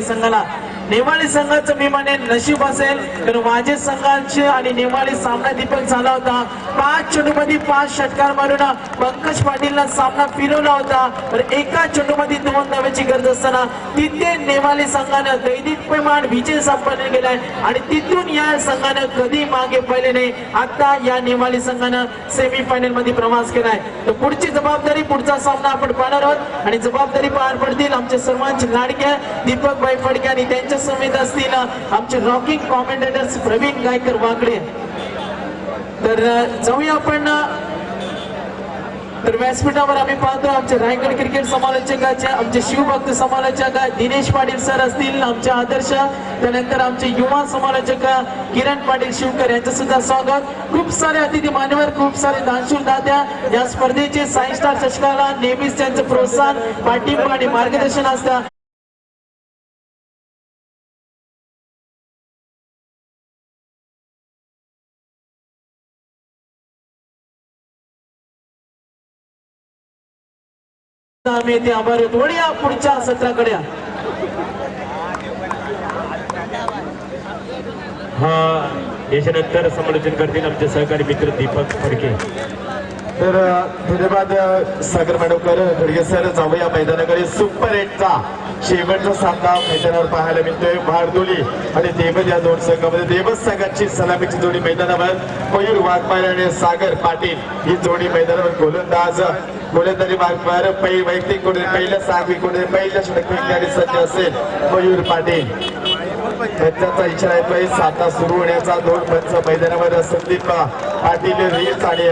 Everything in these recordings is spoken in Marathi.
संघाला नेवाळी संघाचं मी म्हणेन नशीब असेल तर माझे संघाचे आणि नेवाळी सामना दीपक झाला होता। 5 चेंडूमध्ये 5 षटकार मारून पंकज पाटीलला सामना फिरवला होता। तर एका चेंडूमध्ये 2 धावेची गरज असताना तिथे नेवाळी संघाने दैदिप्यमान विजय संपन्न केलाय आणि तिथून या संघाने कधी मागे पडले नाही। आता या नेवाळी संघाने सेमीफायनल मध्ये प्रवास केलाय। तर पुढची जबाबदारी पुढचा सामना आपण पाहणार आहोत आणि जबाबदारी पार पडतील आमचे सर्वांचे लाडके दीपक भाई फडके आणि त्यांच्या समेत असतील आमचे रॉकिंग कॉमेंटेटर्स प्रवीण गायकर वाकडे। तर जाऊया आपण तर व्यासपीठावर आम्ही पाहतो आमचे रायगड क्रिकेट समालोचकाचे आमचे शिवभक्त समालोचक दिनेश पाटील सर असतील, आमचे आदर्श, त्यानंतर आमचे युवा समालोचक किरण पाटील शिवकर यांचं सुद्धा स्वागत। खूप सारे अतिथी मान्यवर, खूप सारे दानशूर दात्या या स्पर्धेचे साई स्टार चषकाला नेहमीच त्यांचं प्रोत्साहन, पाठिंबा आणि मार्गदर्शन असतं। आम्ही ते आभार वळूया पुढच्या सत्राकडे। याच्यानंतर समालोचन करतील आमचे सहकारी मित्र दीपक फडके। तर धन्यवाद सागर माडवकर खडगे सर। जाऊया मैदानाकडे। सुपर 8चा शेवटचा सामना मैदानावर पाहायला मिळतोय। भारदोली आणि देवद या दोन संघामध्ये देवद संघाची सलामीची जोडी मैदानावर मयूर वाघमारे आणि सागर पाटील ही जोडी मैदानावर गोलंदाजी मार्गवर वैयक्तिक पहिल्या 6 विकेट पहिल्या षटक फेकणारी सज्ज असेल मयूर पाटील। त्याचा इशारा येतोय सामना सुरू होण्याचा। 2 पंच मैदानावर संदीप पाटील रीच आणि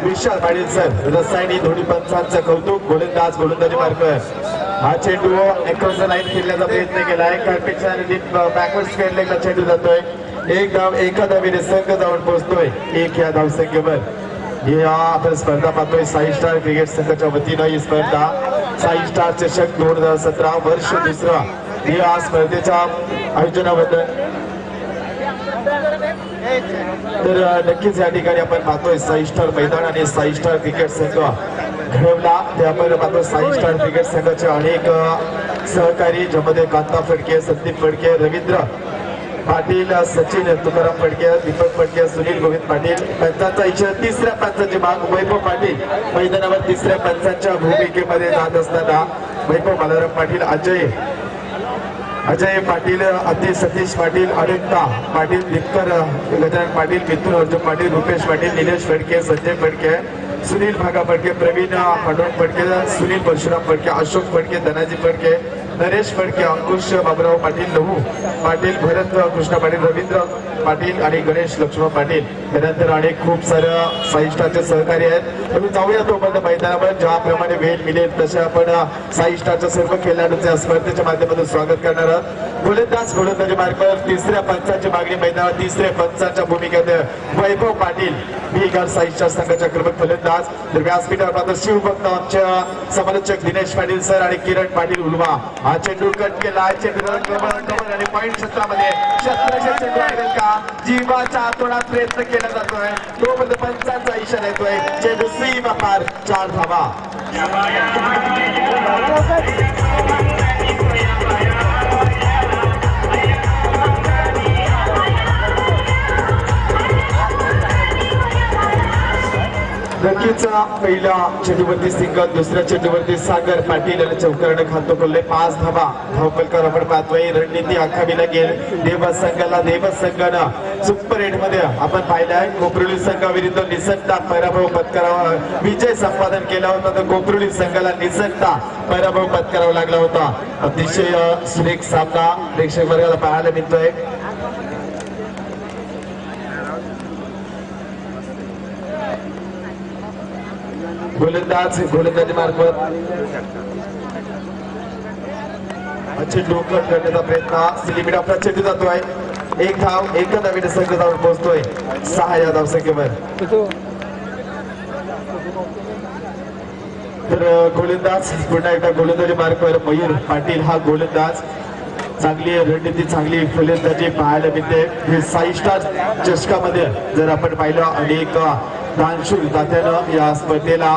विशाल पाटील सर रसायनी दोन्ही पंचांचं कौतुक। गोलंदाजी मार्गवर हा चेंडू अक्रॉस द लाईन खेळण्याचा प्रयत्न केलाय। कारपेटच्या बॅकवर्ड स्क्वेअर लेगला चेंडू जातोय। एक धाव एका धावेने संघ जाऊन पोहोचतोय 1 या धावसंख्येवर। या आपण स्पर्धा पाहतोय साई स्टार क्रिकेट संघाच्या वतीनं ही स्पर्धा साई स्टार चषक 2017 वर्ष 2 या स्पर्धेच्या आयोजनाबद्दल। तर नक्कीच या ठिकाणी आपण पाहतोय साई स्टार मैदान आणि साई स्टार क्रिकेट संघ घडवला ते आपण पाहतोय। साई स्टार क्रिकेट संघाचे अनेक सहकारी ज्यामध्ये कांता फडके, संदीप फडके, रवींद्र पाटील, सचिन तुकाराम फडके, दीपक फडके, सुनील गोविंद पाटील। पंचांचा इशारा तिसऱ्या पंचाची माग वैभव पाटील मैदानावर तिसऱ्या पंचांच्या भूमिकेमध्ये जात असताना वैभव बालाराम पाटील, अजय पाटील, सतीश पाटील, अनंता पाटील, दीपकर गजानन पाटील, मिथुन अर्जुन पाटील, रुपेश पाटील, निलेश फडके, संजय फडके, सुनील भागा फडके, प्रवीण पांडुरंग फडके, सुनील परशुराम फडके, अशोक फडके, धनाजी फडके, नरेश फडके, अंकुश बाबुराव पाटील, लहू पाटील, भरत कृष्णा पाटील, रवींद्र पाटील आणि गणेश लक्ष्मण पाटील। त्यानंतर अनेक खूप साऱ्या साई स्टारचे सहकारी आहेत। तुम्ही जाऊया तोपर्यंत मैदानावर ज्याप्रमाणे वेळ मिळेल तसे आपण साई स्टारच्या सर्व खेळाडूंचे स्पर्धेच्या माध्यमातून स्वागत करणार आहोत। गोलंदाजी मार्गावर तिसऱ्या पंचाची मागणी मैदानावर तिसऱ्या पंचाच्या भूमिकेत वैभव पाटील बिगर साई स्टार संघाच्या क्रमांक फलंदाज। तर व्यासपीठावर मात्र शिवभक्त आमच्या समालोचक दिनेश पाटील सर आणि किरण पाटील उलवा। हा चेंडू कट केला, चेंडू आणि पॉइंट क्षेत्रामध्ये शस्त्रशा चेंडू लागेल का जीवाच्या आतोडात प्रयत्न केला जातोय। तोपर्यंत पंचांचा इशारा येतोय चेंडू सीमा पार 4 धावा। नक्कीच पहिल्या चेंडूवरती सिंगल, दुसऱ्या चेंडूवरती सागर पाटील आणि चौकाराने खातो खोलले 5 धावा। धावफलकावर आपण पाहतोय रणनीती आखावी लागेल देवस संघानं सुपर 8 मध्ये आपण पाहिलंय कोपरुली संघाविरुद्ध निसटता पराभव पत्करावा, विजय संपादन केला होता। तर कोपरुली संघाला निसटता पराभव पत्करावा लागला होता। अतिशय सुरेख सामना प्रेक्षक वर्गाला पाहायला मिळतोय। गोलंदाजी मार्फत चेंडू कट करण्याचा प्रयत्न, स्लिमिट आपला चेंडू जातोय। 1 धाव एका धावेने संघ जाऊन पोहोचतोय 6 या धावसंख्येवर। तर गोलंदाज पुन्हा एकदा गोलंदाजी मार्गावर मयूर पाटील हा गोलंदाज। चांगली रणनीती, चांगली फलंदाजी पाहायला मिळते साई स्टार चषकामध्ये। जर आपण पाहिलं अनेक दानशूर दात्यानं या स्पर्धेला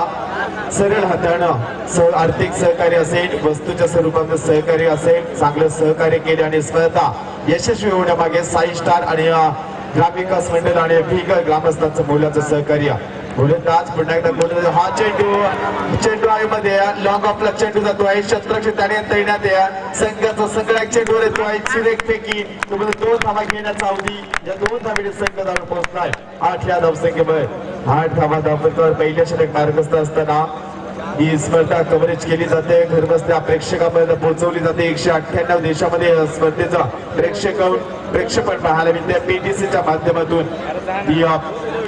सरळ हाताळणं आर्थिक सहकार्य असेल, वस्तूच्या स्वरूपात सहकार्य असेल, चांगलं सहकार्य केले आणि स्पर्धा यशस्वी होण्यामागे साई स्टार आणि ग्रामविकास मंडळ आणि भीगर ग्रामस्थांचं मोलाचं सहकार्य. गोलंदाज पुन्हा एकदा गोलंदाज हा चेंडू मध्ये लॉंग ऑफला चेंडू जातोय, शतरक्षक त्याने तैनात आहे. संघाचा सगळ्या चेंडूवर येतोय, सुरेख फेकी. तुम्हाला 2 धावा घेण्याचा अवधी, या 2 धावेने संघ धाव पोहोचलाय 8 या धावसंख्येवर. 8 धावा धावपत्रावर पहिल्या षटक मार्गस्थ असताना ही स्पर्धा कव्हरेज केली जाते, घरबसल्या प्रेक्षकांपर्यंत पोहोचवली जाते. 198 देशामध्ये स्पर्धेचा प्रेक्षेपण पाहायला मिळते. PTCच्या माध्यमातून ही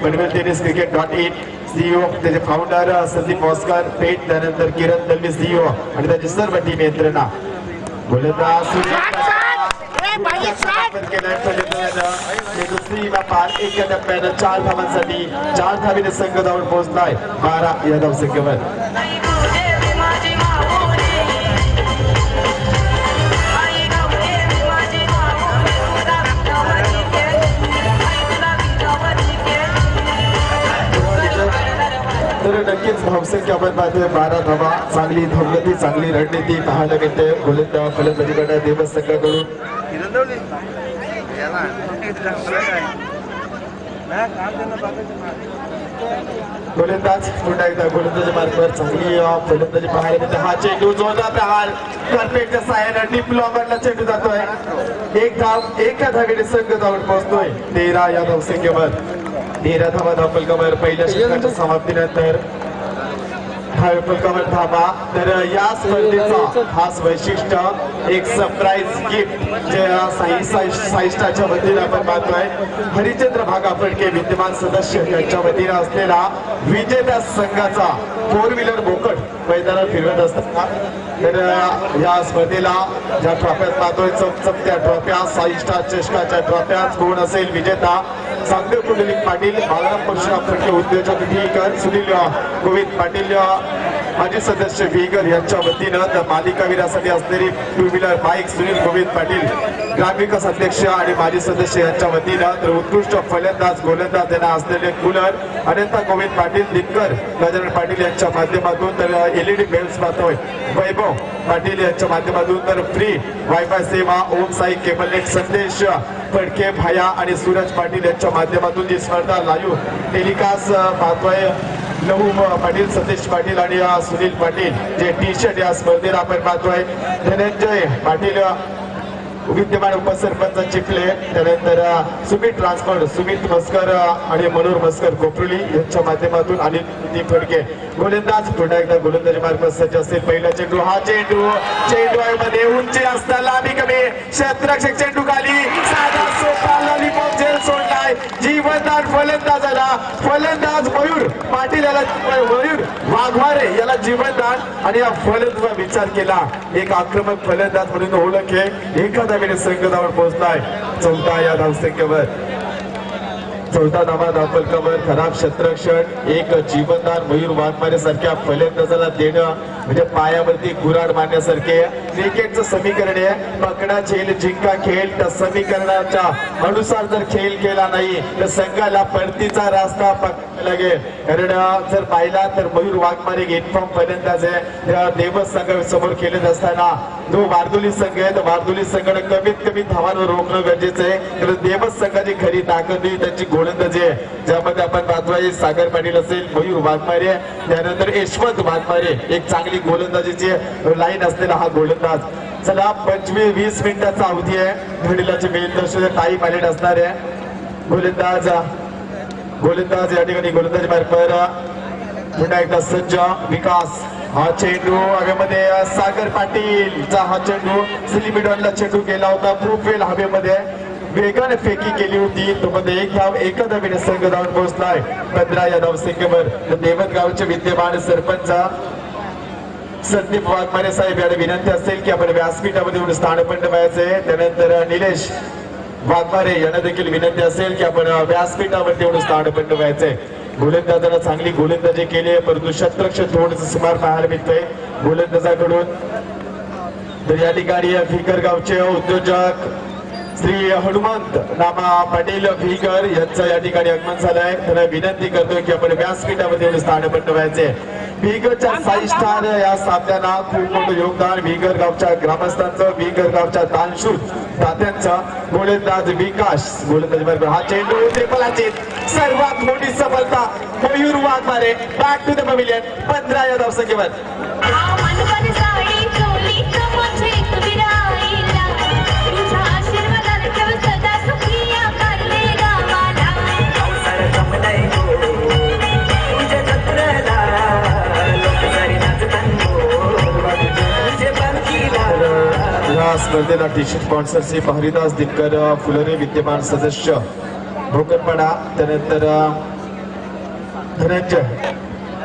पनवेल टेनिस क्रिकेट.in CEO त्याचे फाउंडर संदीप ऑस्कर पेट, त्यानंतर किरण दलवी CEO आणि त्याची सर्व टीम यंत्रणा. गोलंदाज एका टप्प्यानं 4 धावांसाठी 4 धावेने संघ धावून पोहोचलाय 12 या धावसंख्येवर. तर नक्कीच धावसंख्या आपण पाहतोय 12 धावा. चांगली धावगती, चांगली रणनीती पाहायला मिळते गोलंदाज फलंदाजीकडे देवस संघाकडून. गोलंदाज पुन्हा एकदा गोलंदाजी मार्गावर चांगली फलंदाजी पाहायला मिळते. हा चेंडू जोरदार प्रहार परफेक्ट साह्यानं डीप लॉंगरला चेंडू जातोय. 1 धाव, एका धावेने संघ धावून पोहोचतोय 13 या धावसंख्येवर. 13 धावा धावफलकावर पहिल्या षटकाच्या समाप्तीनंतर धावफलकावर धावा. तर या स्पर्धेचा खास वैशिष्ट्य एक सरप्राईज गिफ्ट जे साई स्टारच्या वतीने आपण पाहतोय. हरिचंद्र भागा फडके विद्यमान सदस्य यांच्या वतीने असलेला विजेत्या संघाचा 4 व्हीलर बोकट मैदानात फिरवत असताना. तर या स्पर्धेला ज्या ट्रॉफ्यात पाहतोय चमचमत्या ट्रॉफ्या, साई स्टार चषकाच्या ट्रॉफ्या. कोण असेल विजेता? चांगदेव कुंडलिक पाटील, बाळराम परशुराम फडके उद्योजक भीगर, सुनील गोविंद पाटील माजी सदस्य भीगर यांच्या वतीनं तर मालिकावीरासाठी असलेली 2 व्हीलर बाईक सुनील गोविंद पाटील ग्रामविकास अध्यक्ष आणि माजी सदस्य यांच्या वतीनं. तर उत्कृष्ट फलंदाज गोलंदाज यांना असलेले कूलर अनंता गोविंद पाटील, दिनकर गजानन पाटील यांच्या माध्यमातून. तर LED बेल्स पाहतोय वैभव पाटील यांच्या माध्यमातून. तर फ्री वायफाय सेवा ओम साई केबल नेट संदेश फडके भाया आणि सूरज पाटील यांच्या माध्यमातून ही स्पर्धा लाईव्ह टेलिकास्ट पाहतोय. लहू पाटील, सतीश पाटील आणि सुनील पाटील जे टी-शर्ट या स्पर्धेला आपण पाहतोय. धनंजय पाटील विद्यमान उपसरपंच चिखले, त्यानंतर सुमित ट्रान्सपोर्ट सुमित मस्कर आणि मनोहर मस्कर कोपरुली यांच्या माध्यमातून आणि ती फडके. गोलंदाज पुन्हा एकदा गोलंदाजी मार्ग सज्ज असेल. पहिला चेंडू हा चेंडू मध्ये उंची असता लांबी कमी, शतरक्षक चेंडू खाली साधा सोपा लॉलीपॉप झेल सोडलाय. जीवनदार फलंदाजाला फलंदाज मयूर पाटील याला मयूर वाघमारे याला जीवनदान आणि या फलंदाजा विचार केला. एक आक्रमक फलंदाज म्हणून ओळख आहे. एका धावेने संघ धावून पोहोचलाय 14 या धावसंख्येवर. 14 धावा धावफलकावर. खराब शतरक्षक एक जीवनदार मयूर वाघमारे सारख्या फलंदाजाला देणं म्हणजे पायावरती गुराड मारण्यासारखे. क्रिकेटचं समीकरण आहे पकडा झेल जिंका खेळ. त्या समीकरणाच्या अनुसार जर खेळ केला नाही तर संघाला परतीचा रास्ता पकडावा लागेल. कारण जर पाहिला तर मयूर वाघमारे इन्फॉर्म फलंदाज आहे. देवस संघ समोर खेळत असताना जो वारदोली संघ आहे तर वारदोली संघाने कमीत कमी धावांवर रोखणं गरजेचं आहे. कारण देवस संघाची खरी ताकद त्यांची गोलंदाजी आहे, ज्यामध्ये आपण पाहतोय सागर पाटील असेल, मयूर वाघमारे, त्यानंतर यशवंत वाघमारे. एक चांगली गोलंदाजीची लाईन असलेला हा गोलंदाज. चला 25-20 मिनिटाचा अवधी आहे. घडीलाचे मेन टाईम आलेट असणार आहे. गोलंदाज या ठिकाणी गोलंदाजी मार्गावर पुन्हा एकदा सज्ज. विकास हा चेंडू हवेमध्ये. सागर पाटीलचा हा चेंडू सिलिमिडॉनला चेंडू गेला होता. प्रूफवेल हवेमध्ये वेगाने फेकी केली होती. तो मध्ये 1 धाव, एका धावेने संघ धावून पोहोचलाय 15 या धावसंख्येवर. देवतगावचे विद्यमान सरपंच संदीप वाघमारे साहेब यांना विनंती असेल की आपण व्यासपीठामध्ये येऊन स्थानपन्न व्हायचे. त्यानंतर निलेश वाघमारे यांना देखील विनंती असेल की आपण व्यासपीठावरती येऊन स्थानपन्न व्हायचे. गोलंदाजाला चांगली गोलंदाजी केली आहे, परंतु शतरक्षक थोडंसं सुमार पाहायला मिळतंय गोलंदाजाकडून. तर या ठिकाणी भीगर गावचे उद्योजक श्री हनुमंत नामा पाटील भीगर यांचं या ठिकाणी आगमन झालंय. त्यांना विनंती करतोय की आपण व्यासपीठामध्ये येऊन स्थानपन्न व्हायचे. बिगरच्या साई स्टार या सामन्याला खूप मोठं योगदान बिगर गावच्या ग्रामस्थांचं, बिगर गावच्या दानशूर दात्यांचं. गोलंदाज विकास, गोलंदाज बरोबर हा चेंडू त्रिफलाची सर्वात मोठी सफलता Mayur Waghmare. Back to the pavilion. 15 या धावसंख्येवर. या स्पर्धेला T shirt sponsorship Haridas Dinkar Fulare विद्यमान सदस्य भोकरपाडा, त्यानंतर धनंजय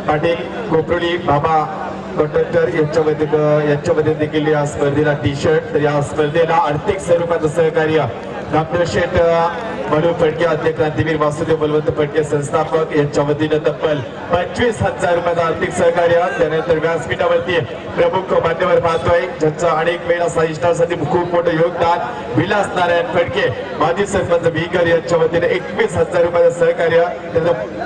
पाटील कोपरोली बाबा कंडक्टर यांच्यामध्ये देखील या स्पर्धेला टी शर्ट. तर या स्पर्धेला आर्थिक स्वरूपाचं सहकार्य डॉक्टर शेठ मनोज फडके, अध्यक्ष क्रांतीवीर वासुदेव बलवंत फडके संस्थापक यांच्या वतीनं तब्बल 25,000 रुपयाचं आर्थिक सहकार्य. त्यानंतर व्यासपीठावरती प्रमुख मान्यवर पाहतोय ज्यांचं अनेक वेळा साई स्टारसाठी खूप मोठं योगदान. विलास नारायण फडके माजी सरपंच भीकर यांच्या वतीने 21,000 रुपयाचं सहकार्य.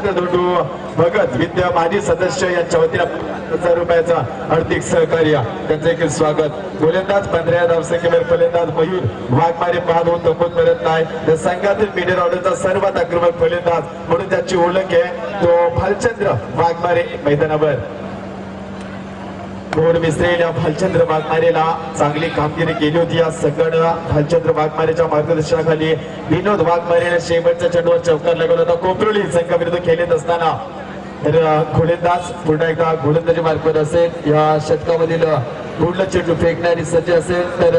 धोंडू भगत विद्या माजी सदस्य यांच्या वतीने 5,000 रुपयाचं आर्थिक सहकार्य. त्यांचं देखील स्वागत. गोलंदाज 15 धावसंख्येवर फलंदाज मयूर वाघमारे बाद होऊन तंबूत परत नाही. तर संघातील मिडल ऑर्डरचा सर्वात आक्रमक फलंदाज म्हणून त्याची ओळख आहे तो भालचंद्र वाघमारे मैदानावर. गोड मिसळेल या भालचंद्र वाघमारेला चांगली कामगिरी केली होती. या संघानं भालचंद्र वाघमारेच्या मार्गदर्शनाखाली विनोद वाघमारेने शेवटच्या चेंडूवर चौकार लगावला होता कोपरोली संघाविरुद्ध खेळत असताना. तर गोलंदाज पुन्हा एकदा गोलंदाजी मार्गावर असेल. या षटकामधील पूर्ण चेंडू फेकणारी सज्ज असेल. तर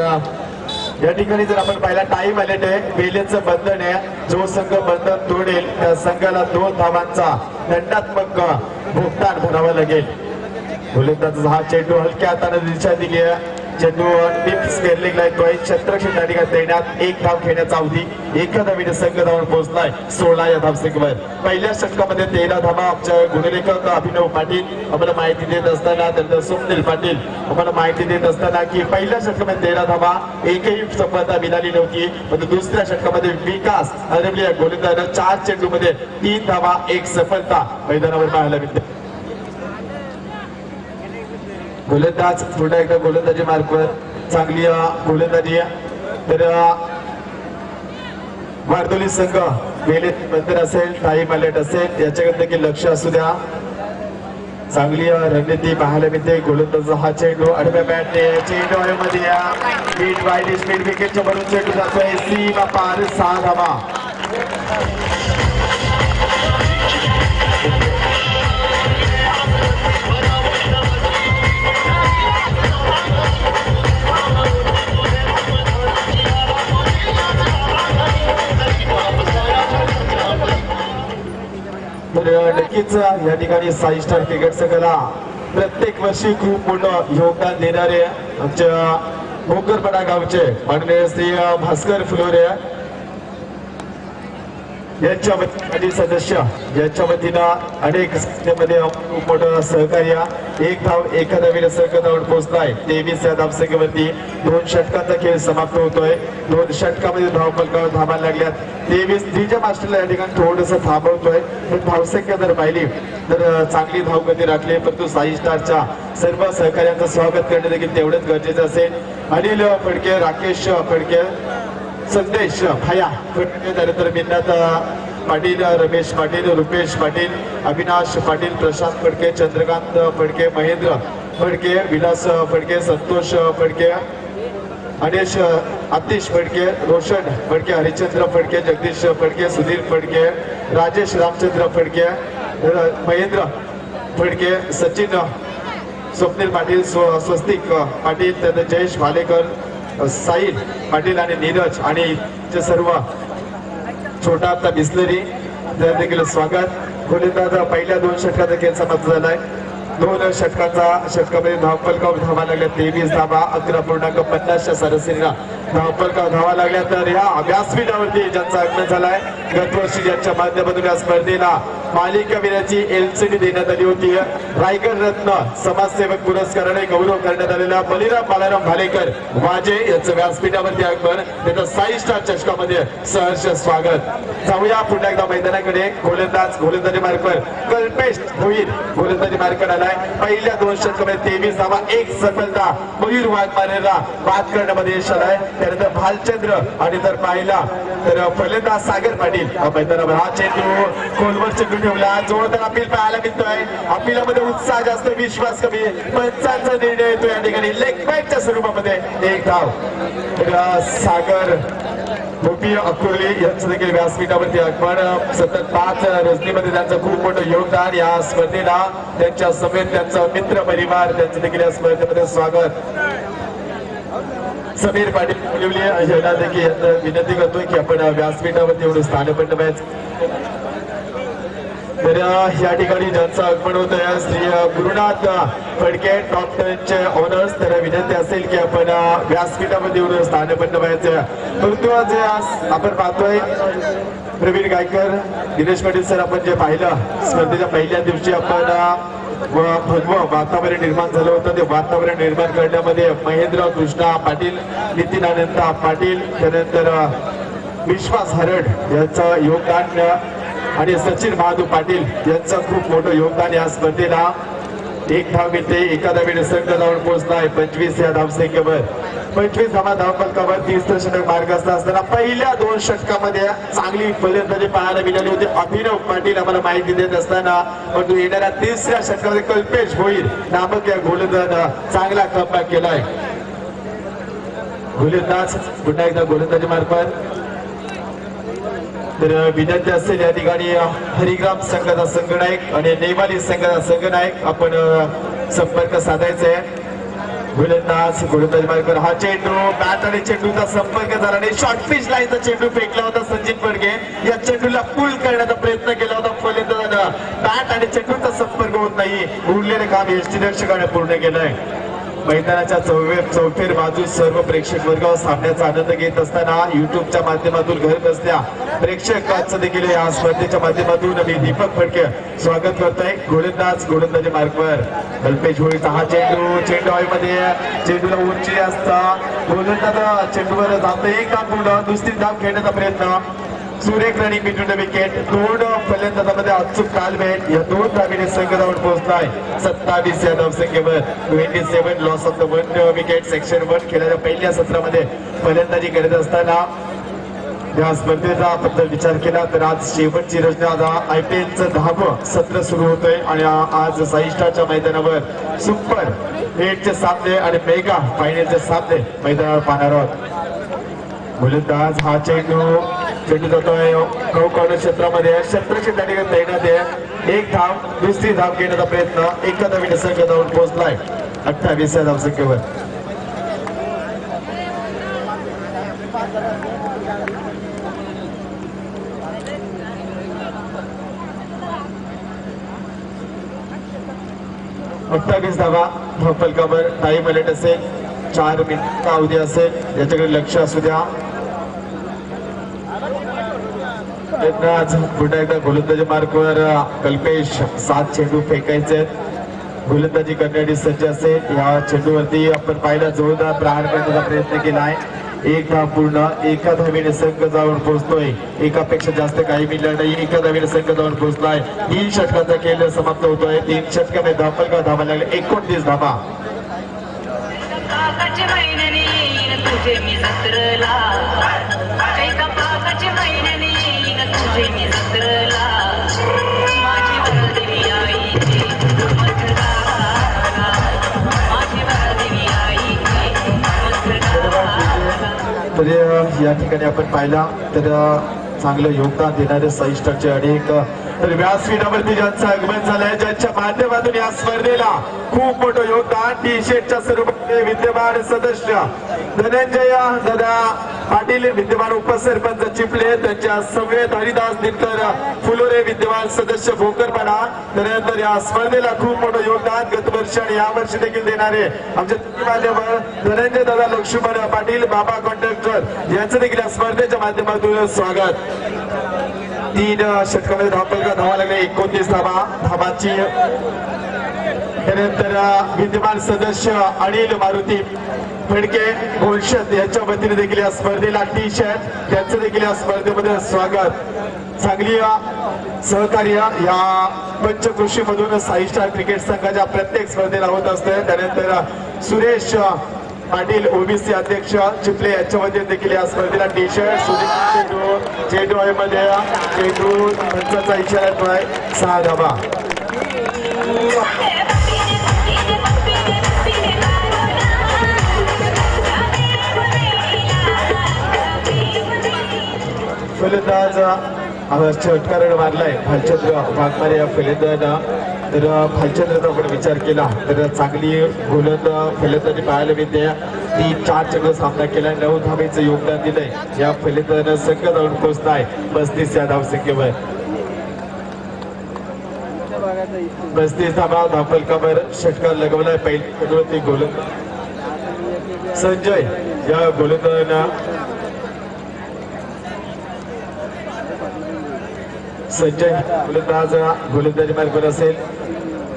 या ठिकाणी जर आपण पाहिला टाइम आलेट आहे, वेळेचं बंधन आहे. जो संघ बंधन तोडेल त्या संघाला 2 धावांचा दंडात्मक भुगतान भरावं लागेल. गोलंदाज हा चेंडू हलक्या हाताने दिशा दिली आहे. चेंडू टिप्स केरलेला येतोय. छत्रक्षेत्र या ठिकाणी देण्यात 1 धाव खेळण्याचा अवधी. एका धावीने संघ धावून पोहोचलाय 16 या धावसंख्येवर. पहिल्या षटकामध्ये 13 धावा आमच्या गुणलेखक अभिनव पाटील आम्हाला माहिती देत असताना, त्यानंतर स्वप्नील पाटील आम्हाला माहिती देत असताना की पहिल्या षटकामध्ये 13 धावा, एकही सफलता मिळाली नव्हती. परंतु दुसऱ्या षटकामध्ये विकास हरवली गोलंदाजानं 4 चेंडूमध्ये 3 धावा 1 सफलता मैदानावर पाहायला मिळते. गोलंदाज पुन्हा एकदा गोलंदाजी मार्गवर चांगली गोलंदाजी. तर वारदोली संघ वेळेत बंदर असेल, टाइम अलर्ट असेल याच्याकडे देखील लक्ष असू द्या. चांगली रणनीती पाहायला मिळते. गोलंदाज हा चेंडू आडव्या बॅटने चेंडू मध्ये मिड वाईड स्पीड विकेटच्या भरून चेंडू जातोय सीमा पार 6 धावा. तर नक्कीच या ठिकाणी साई स्टार क्रिकेट संघाला प्रत्येक वर्षी खूप मोठं योगदान देणारे आमच्या भोकरपाडा गावचे माननीय श्री भास्कर फुलोरे यांच्या वतीने सदस्य यांच्या वतीनं अनेक स्पर्धेमध्ये खूप मोठं सहकार्य. 1 धाव एका धावीने संघ धावून पोहोचलाय 23 या धावसंख्येवरती. 2 षटकांचा खेळ समाप्त होतोय. 2 षटकामध्ये धावफलकावर धावा लागल्यात 23. त्रिजा मास्टरला या ठिकाणी थोडंसं थांबवतोय. धावसंख्या जर पाहिली तर चांगली धावगती राखली. परंतु साई स्टारच्या सर्व सहकार्यांचं स्वागत करणे देखील तेवढंच गरजेचं असेल. अनिल फडके, राकेश फडके, संदेश भाया फडके, त्यानंतर मिन्नत पाटील, रमेश पाटील, रुपेश पाटील, अविनाश पाटील, प्रशांत फडके, चंद्रकांत फडके, महेंद्र फडके, विलास फडके, संतोष फडके, अनेश आतिश फडके, रोशन फडके, हरिचंद्र फडके, जगदीश फडके, सुधीर फडके, राजेश रामचंद्र फडके, महेंद्र फडके, सचिन स्वप्नील पाटील, स्वस्तिक पाटील, त्यानंतर जयेश भालेकर, साहिल पाटील आणि नीरज आणि सर्व छोटा आता बिस्लरी त्या देखील स्वागत. गोलंदाज पहिल्या 2 षटकाचा खेळ समाप्त झालाय. 2 षटकामध्ये धावफलकावर धावा लागल्या 23 धावा. 11.50च्या सरासरीला धावफलकावर धावा लागल्या. तर ह्या व्यासपीठावरती ज्यांचा आगमन झालाय गतवर्षी ज्यांच्या माध्यमातून या स्पर्धेला मालिकावीराची एलसीडी देण्यात आली होती. रायगड रत्न समाजसेवक पुरस्काराने गौरव करण्यात आलेला बलिराम बालाराम भालेकर वाजे यांचं व्यासपीठावरती आगमन, त्यांचं 6 स्टार चषकामध्ये सहर्ष स्वागत. जाऊया पुन्हा एकदा मैदानाकडे. गोलंदाजी मार्कवर कल्पेश भोईर गोलंदाजी मार्कवर आलाय. पहिल्या 2 षटकामध्ये 23 धावा, 1 सफलता. मयूर वाघमारेला बाद करण्यामध्ये यश आलाय. त्यानंतर भालचंद्र आणि जर पाहिला तर फलंदाज सागर पाटील मैदानावर हा चेंडू खोलवर चेंडू ठेवला. जोरदार अपील पाहायला मिळतोय. अपिलामध्ये उत्साह जास्त, विश्वास कमी. पंचांचा निर्णय येतो या ठिकाणी लेग बॅकच्या स्वरूपामध्ये 1 धाव. सागर गोपी अकुर्ली यांचं देखील व्यासपीठावरती आगमन. सतत 5 रजनीमध्ये त्यांचं खूप मोठं योगदान. या स्पर्धेला त्यांच्या समेत त्यांचा मित्र परिवार त्यांचं देखील या स्पर्धेमध्ये स्वागत. समीर पाटील बोलिवली यांना देखील विनंती करतोय की आपण व्यासपीठावरती एवढं स्थानपन्न व्हायचं. तर या ठिकाणी ज्यांचं आगमन होत आहे श्री गुरुनाथ फडके टॉप 10चे ऑनर्स, तर विनंती असेल की आपण व्यासपीठामध्ये एवढं स्थानपन्न व्हायचं. परंतु आज आपण पाहतोय प्रवीण गायकर, दिनेश पाटील सर, आपण जे पाहिलं स्पर्धेच्या पहिल्या दिवशी आपण भगवं वातावरण निर्माण झालं होतं. ते वातावरण निर्माण करण्यामध्ये महेंद्र कृष्णा पाटील, नितीन अनंता पाटील, त्यानंतर विश्वास हरड यांचं योगदान आणि सचिन बहादूर पाटील यांचं खूप मोठं योगदान या स्पर्धेला. 1 धाव मिळते. एका धावेने संघ जाऊन पोहोचलाय 25 या धावसंख्येवर. 25 धावा धावफलकावर 30 षटक मार्गस्थ असताना पहिल्या 2 षटकामध्ये चांगली फलंदाजी पाहायला मिळाली होती. अभिनव पाटील आम्हाला माहिती देत असताना, परंतु येणाऱ्या 3ऱ्या षटकामध्ये कल्पेश भोईर नामक या गोलंदाजानं चांगला कमबॅक केलाय. गोलंदाज पुन्हा एकदा गोलंदाजी मार्फत. तर विनंती असेल या ठिकाणी हरिग्राम संघाचा संघनायक आणि नेवाली संघाचा संघनायक आपण संपर्क साधायचा आहे. गोलंदाजी मार्कर हा चेंडू बॅट आणि चेंडूचा संपर्क झाला आणि शॉर्ट पिच लाईनचा चेंडू फेकला होता सचिन फडके. या चेंडूला पुल करण्याचा प्रयत्न केला होता फलंदाजानं. बॅट आणि चेंडूचा संपर्क होत नाही. उरलेले काम यष्टीरक्षकाने पूर्ण केलंय. मैदानाच्या चौफेर बाजू सर्व प्रेक्षक वर्ग सामन्याचा आनंद घेत असताना युट्यूबच्या माध्यमातून घर बसल्या प्रेक्षकांचं देखील या स्पर्धेच्या माध्यमातून मी दीपक फडके स्वागत करतोय. गोलंदाजी मार्कवर कल्पेश भोईरचा हा चेंडू हवेमध्ये, चेंडूला उंची असता गोलंदाज चेंडूवर जात. 1 धाव पूर्ण. 2री धाव खेळण्याचा प्रयत्न. सुरेख रनिंग बिटवीन द विकेट. 2 फलंदाजांमध्ये अचूक तालमेल. या 2 धावेने संघ जाऊन पोहोचलाय 27 या धावसंख्येवर. 27 loss of the 1 wicket. Section 1 खेळाच्या पहिल्या सत्रामध्ये फलंदाजी करत असताना या स्पर्धेचा बद्दल विचार केला तर आज शेवटची रचना. आज IPLचं 10वं सत्र सुरू होतंय आणि आज 6 स्टारच्या मैदानावर सुपर 8चे सामने आणि मेगा फायनलचे सामने मैदानावर पाहणार आहोत. गोलंदाज हा चेंडू जातोय कौकावड क्षेत्रामध्ये. क्षेत्रक्षेत्र त्या ठिकाणी तैनात आहे. 1 धाव. 2री धाव घेण्याचा प्रयत्न. एका धावेने संघ जाऊन पोहोचलाय 28 या धावसंख्येवर. अठ्ठावीस धावा धावफलकावर. टाइम अलर्ट असेल. 4 मिनिट अवधी असेल. याच्याकडे लक्ष असू द्या. आज पुन्हा एकदा गोलंदाजी मार्कवर कल्पेश 7 चेंडू फेकायचे. गोलंदाजी करण्यासाठी सज्ज असेल. या चेंडूवरती आपण पाहिला जोरदार प्रहार करण्याचा प्रयत्न केलाय. 1 धाव पूर्ण. एका धावेने संघ जाऊन पोहोचतोय. एकापेक्षा जास्त काही मिळणार नाही. एका धावेने संघ जाऊन पोहोचलाय. 3 षटकाचा खेळ समाप्त होतोय. 3 षटकामध्ये धावफलका धावा लागले 29 धावा. तर या ठिकाणी आपण पाहिला तर चांगलं योगदान देणारे 6 स्टारचे अनेक तर व्यासपीठावरती ज्यांचं आगमन झालंय, ज्यांच्या माध्यमातून या स्पर्धेला खूप मोठं योगदान टी-शर्टच्या स्वरूपामध्ये विद्यमान सदस्य धनंजय दादा पाटील, विद्यमान उपसरपंच चिपले, त्यांच्या समवेत हरिदास दिनकर फुलोरे, विद्यमान सदस्य भोकरपाडा. त्यानंतर या स्पर्धेला खूप मोठं योगदान गतवर्षी आणि यावर्षी देखील देणारे आमचे माध्यमावर धनंजय दादा लक्ष्मण पाटील, बाबा कॉन्ट्रॅक्टर यांचं देखील या स्पर्धेच्या माध्यमातून स्वागत. 3 षटकामध्ये धावा लागले 29 धावाची त्यानंतर विद्यमान सदस्य अनिल मारुती फडके गोलशत यांच्या वतीने देखील या स्पर्धेला टी शर्ट त्यांचं देखील या स्पर्धेमध्ये स्वागत. चांगली सहकार्य या पंचकृषी मधून साई स्टार क्रिकेट संघाच्या प्रत्येक स्पर्धेला होत असते. त्यानंतर सुरेश पाटील ओबीसी अध्यक्ष चिपले यांच्या वतीने देखील या स्पर्धेला टी शर्ट चेंडू मध्ये चेंडू पंचाचा इशारा येतोय 6 धावा. फलंदाज षटकार मारलाय भालचंद्र वाघमारे या फलंदाजानं. तर भालचंद्रचा आपण विचार केला तर चांगली फलंदाजी पाहायला मिळते. ती 4 चेंडू सामना केला 9 धावेचं योगदान दिलंय या फलंदाजानं. संघ जाऊन पोहोचलाय 35 या धावसंख्येवर. 35 धावा धावफलकावर षटकार लगवलाय. पहिली गोलंदाज संजय या गोलंदाजानं गोलंदाजी मार्गावर असेल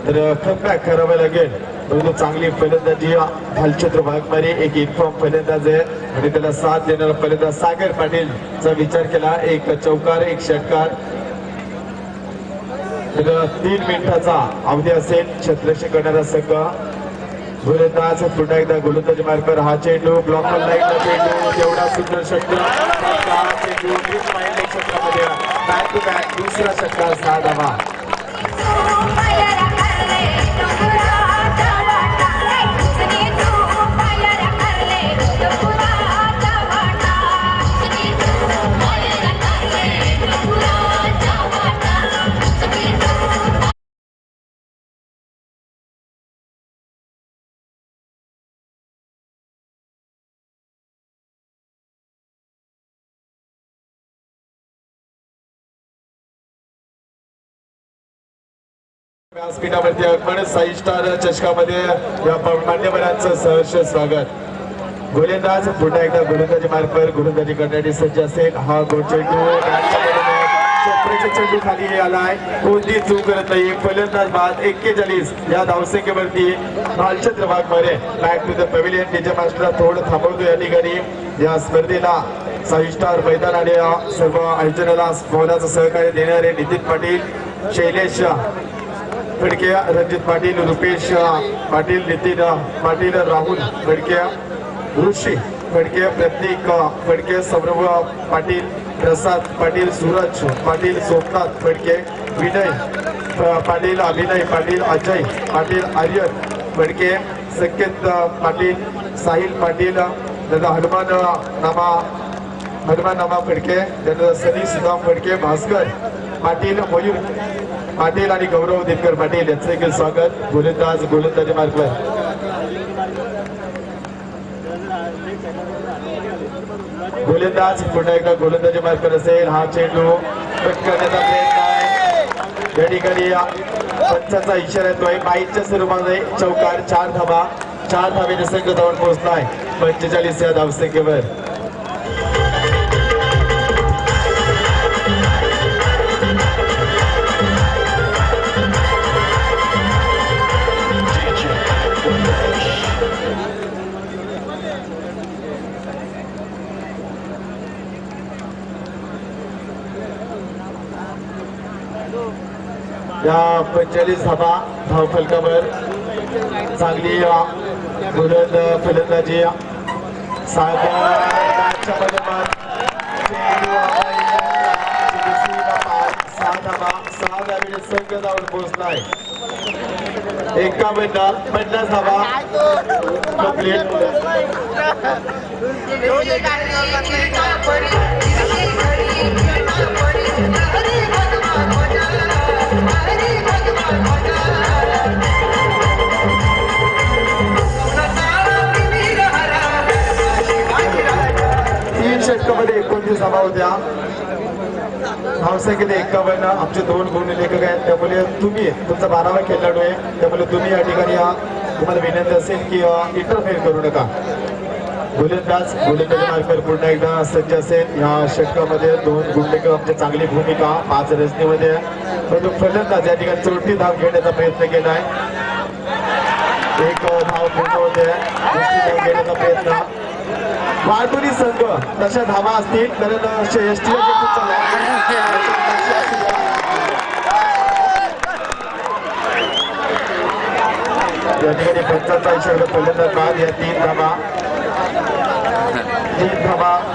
तर कमबॅक करावं लागेल. परंतु चांगली फलंदाजी भालचंद्र वाघमारे एक इन्फॉर्म फलंदाज आहे आणि त्याला साथ देणारा फलंदाज सागर पाटीलचा विचार केला. एक चौकार एक षटकार. तर 3 मिनिटाचा अवधी असेल. क्षेत्ररक्षण करणारा संघ गोलंदाज पुन्हा एकदा गोलंदाजी मार्गावर. हा चेंडू ब्लॉकर लाईनला चेंडू एवढा सुंदर षटकार चेंडू क्षेत्रामध्ये बॅक टू बॅक दुसरा षटकार 6 धावा. व्यासपीठावरती आपण साई स्टार चषकामध्ये या मान्यवरांचं सहर्ष स्वागत. गोलंदाज पुन्हा एकदा गोलंदाजी मार्गावर गोलंदाजी करण्यासाठी सज्ज असेल. हा गोल चेंडू खाली आलाय. कोणती चूक करत नाही. फलंदाज बाद 41 या धावसंख्येवरती Bhalchandra Waghmare back to the pavilion. DJ master थोडं थांबवतो या ठिकाणी. या स्पर्धेला साई स्टार मैदान आणि सर्व आयोजनाला मोलाचं सहकार्य देणारे नितीन पाटील, शैलेश फडके, रणजित पाटील, रुपेश पाटील, नितीन पाटील, राहुल फडके, ऋषी फडके, प्रतीक फडके, सौरभ पाटील, प्रसाद पाटील, सूरज पाटील, सोमनाथ फडके, विनय पाटील, अभिनय पाटील, अजय पाटील, आर्यन फडके, संकेत पाटील, साहिल पाटील, दादा हनुमान नामा फडके, दादा सनी सुदाम फडके, भास्कर पाटील, मयूर पाटील आणि गौरव देवकर पाटील यांचं देखील स्वागत. गोलंदाजी मार्गावर गोलंदाज पुन्हा एकदा गोलंदाजी मार्गावर असेल. हा चेंडू कट करण्याचा प्रयत्न आहे. या ठिकाणी पंचाचा इशारा येतोय. बाईच्या स्वरूपामध्ये चौकार. 4 धावा. 4 धावेने संघ जाऊन पोहोचलाय 45 या धावसंख्येवर. या 45 धावा धावफलकावर चांगली फलंदाजी संघ जाऊन पोहोचलाय. 51-50 धावा कंप्लीट. षटकामध्ये 29 धावा होत्या. धावसंख्येत 51. आमचे 2 गुण लेखक आहेत. त्यामुळे तुम्ही तुमचा 12वा खेळाडू आहे. त्यामुळे तुम्ही या ठिकाणी तुम्हाला विनंती असेल की इंटरफेअर करू नका. गोलंदाजी मार्कर पुन्हा एकदा सज्ज असेल या षटकामध्ये. 2 गुंडेकर आमची चांगली भूमिका 5 रजनीमध्ये. परंतु फलंदाज या ठिकाणी चोरटी धाव घेण्याचा प्रयत्न केलाय. 1 धाव पूर्ण होते. दुसरी धाव घेण्याचा प्रयत्न. वारदोली संघ तशा धावा असतील कारण श्रेष्ठी या ठिकाणी 55 फलंदाज बाद. या 3 धावा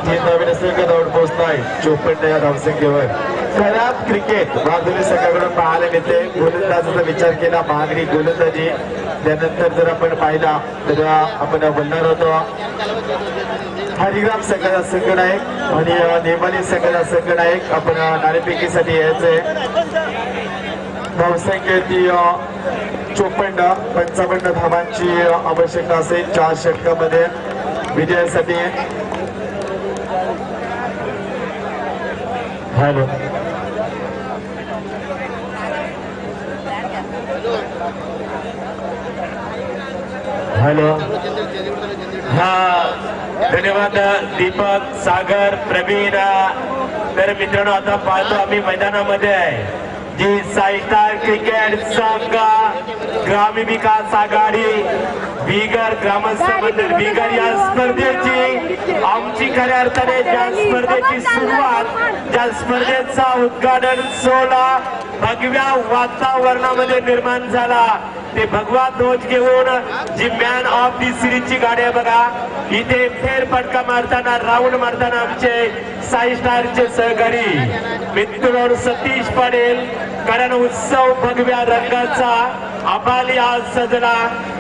नवीन संघावर पोहोचलाय 54 या धावसंख्येवर. खराब क्रिकेट वारदोली संघाकडून पाहायला मिळते. गोलंदाजीचा विचार केला महागडी गोलंदाजी. त्यानंतर जर आपण पाहिला तर आपण बोलणार होतो हरिग्राम संघाचा संघनायक आणि नेमानी संघाचा संघनायक. आपण नाणेफेकीसाठी यायचंय. धावसंख्या ती 54-55 धावांची आवश्यकता असेल 4 षटकामध्ये विजयासाठी. हॅलो हॅलो हा धन्यवाद दीपक सागर प्रवीण. तर मित्रांनो आता पाहतो आम्ही मैदानामध्ये आहे जी साई स्टार क्रिकेट संघ ग्रामीण विकास आघाडी बिगर ग्रामस्थ मंडळ बिगर या स्पर्धेची आमची खऱ्या अर्थाने ज्या स्पर्धेची सुरुवात ज्या स्पर्धेचा उद्घाटन सोहळा भगव्या वातावरणामध्ये निर्माण झाला ते भगवा ध्वज घेऊन जी मॅन ऑफ दी सिरीजची गाडी आहे बघा. इथे फेरफटका मारताना राऊंड मारताना आमचे साई स्टारचे सहकारी मित्र सतीश पाटील. कारण उत्सव भगव्या रंगाचा आबाली आज सजला.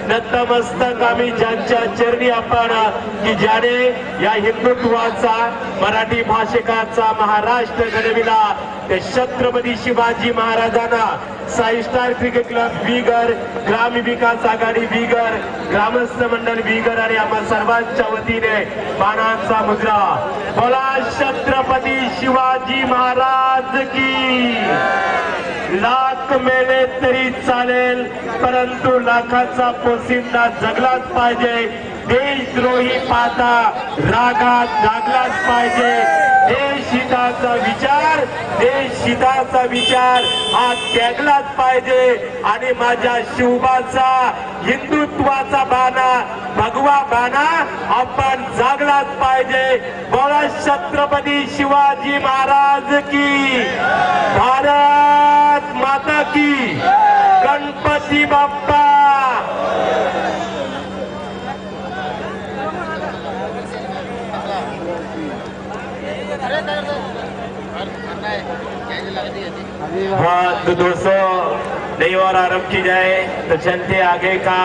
नतमस्तक आम्ही ज्यांच्या चरणी आपण की ज्याने या हिंदुत्वाचा मराठी भाषिकाचा महाराष्ट्र घडविला ते छत्रपती शिवाजी महाराजांना साई स्टार क्रिकेट क्लब बिगर ग्रामीण विकास आघाडी बिगर ग्रामस्थ मंडळ बिगर आणि आम्हा सर्वांच्या वतीने मानाचा मुद्रा. बोला छत्रपती शिवाजी महाराज की. लाख मेले तरी चालेल परंतु लाखाचा पोसिंदा जगलाच पाहिजे. देशद्रोही पाहता रागात जागलाच पाहिजे. देशहिताचा विचार हा त्यागलाच पाहिजे. आणि माझ्या शिवबाचा हिंदुत्वाचा बाणा भगवा बाणा आपण जागलाच पाहिजे. बोला छत्रपती शिवाजी महाराज की. भारत माता की. गणपती बाप्पा. हाँ तो दोस्तों नई और आरंभ की जाए तो चलते आगे का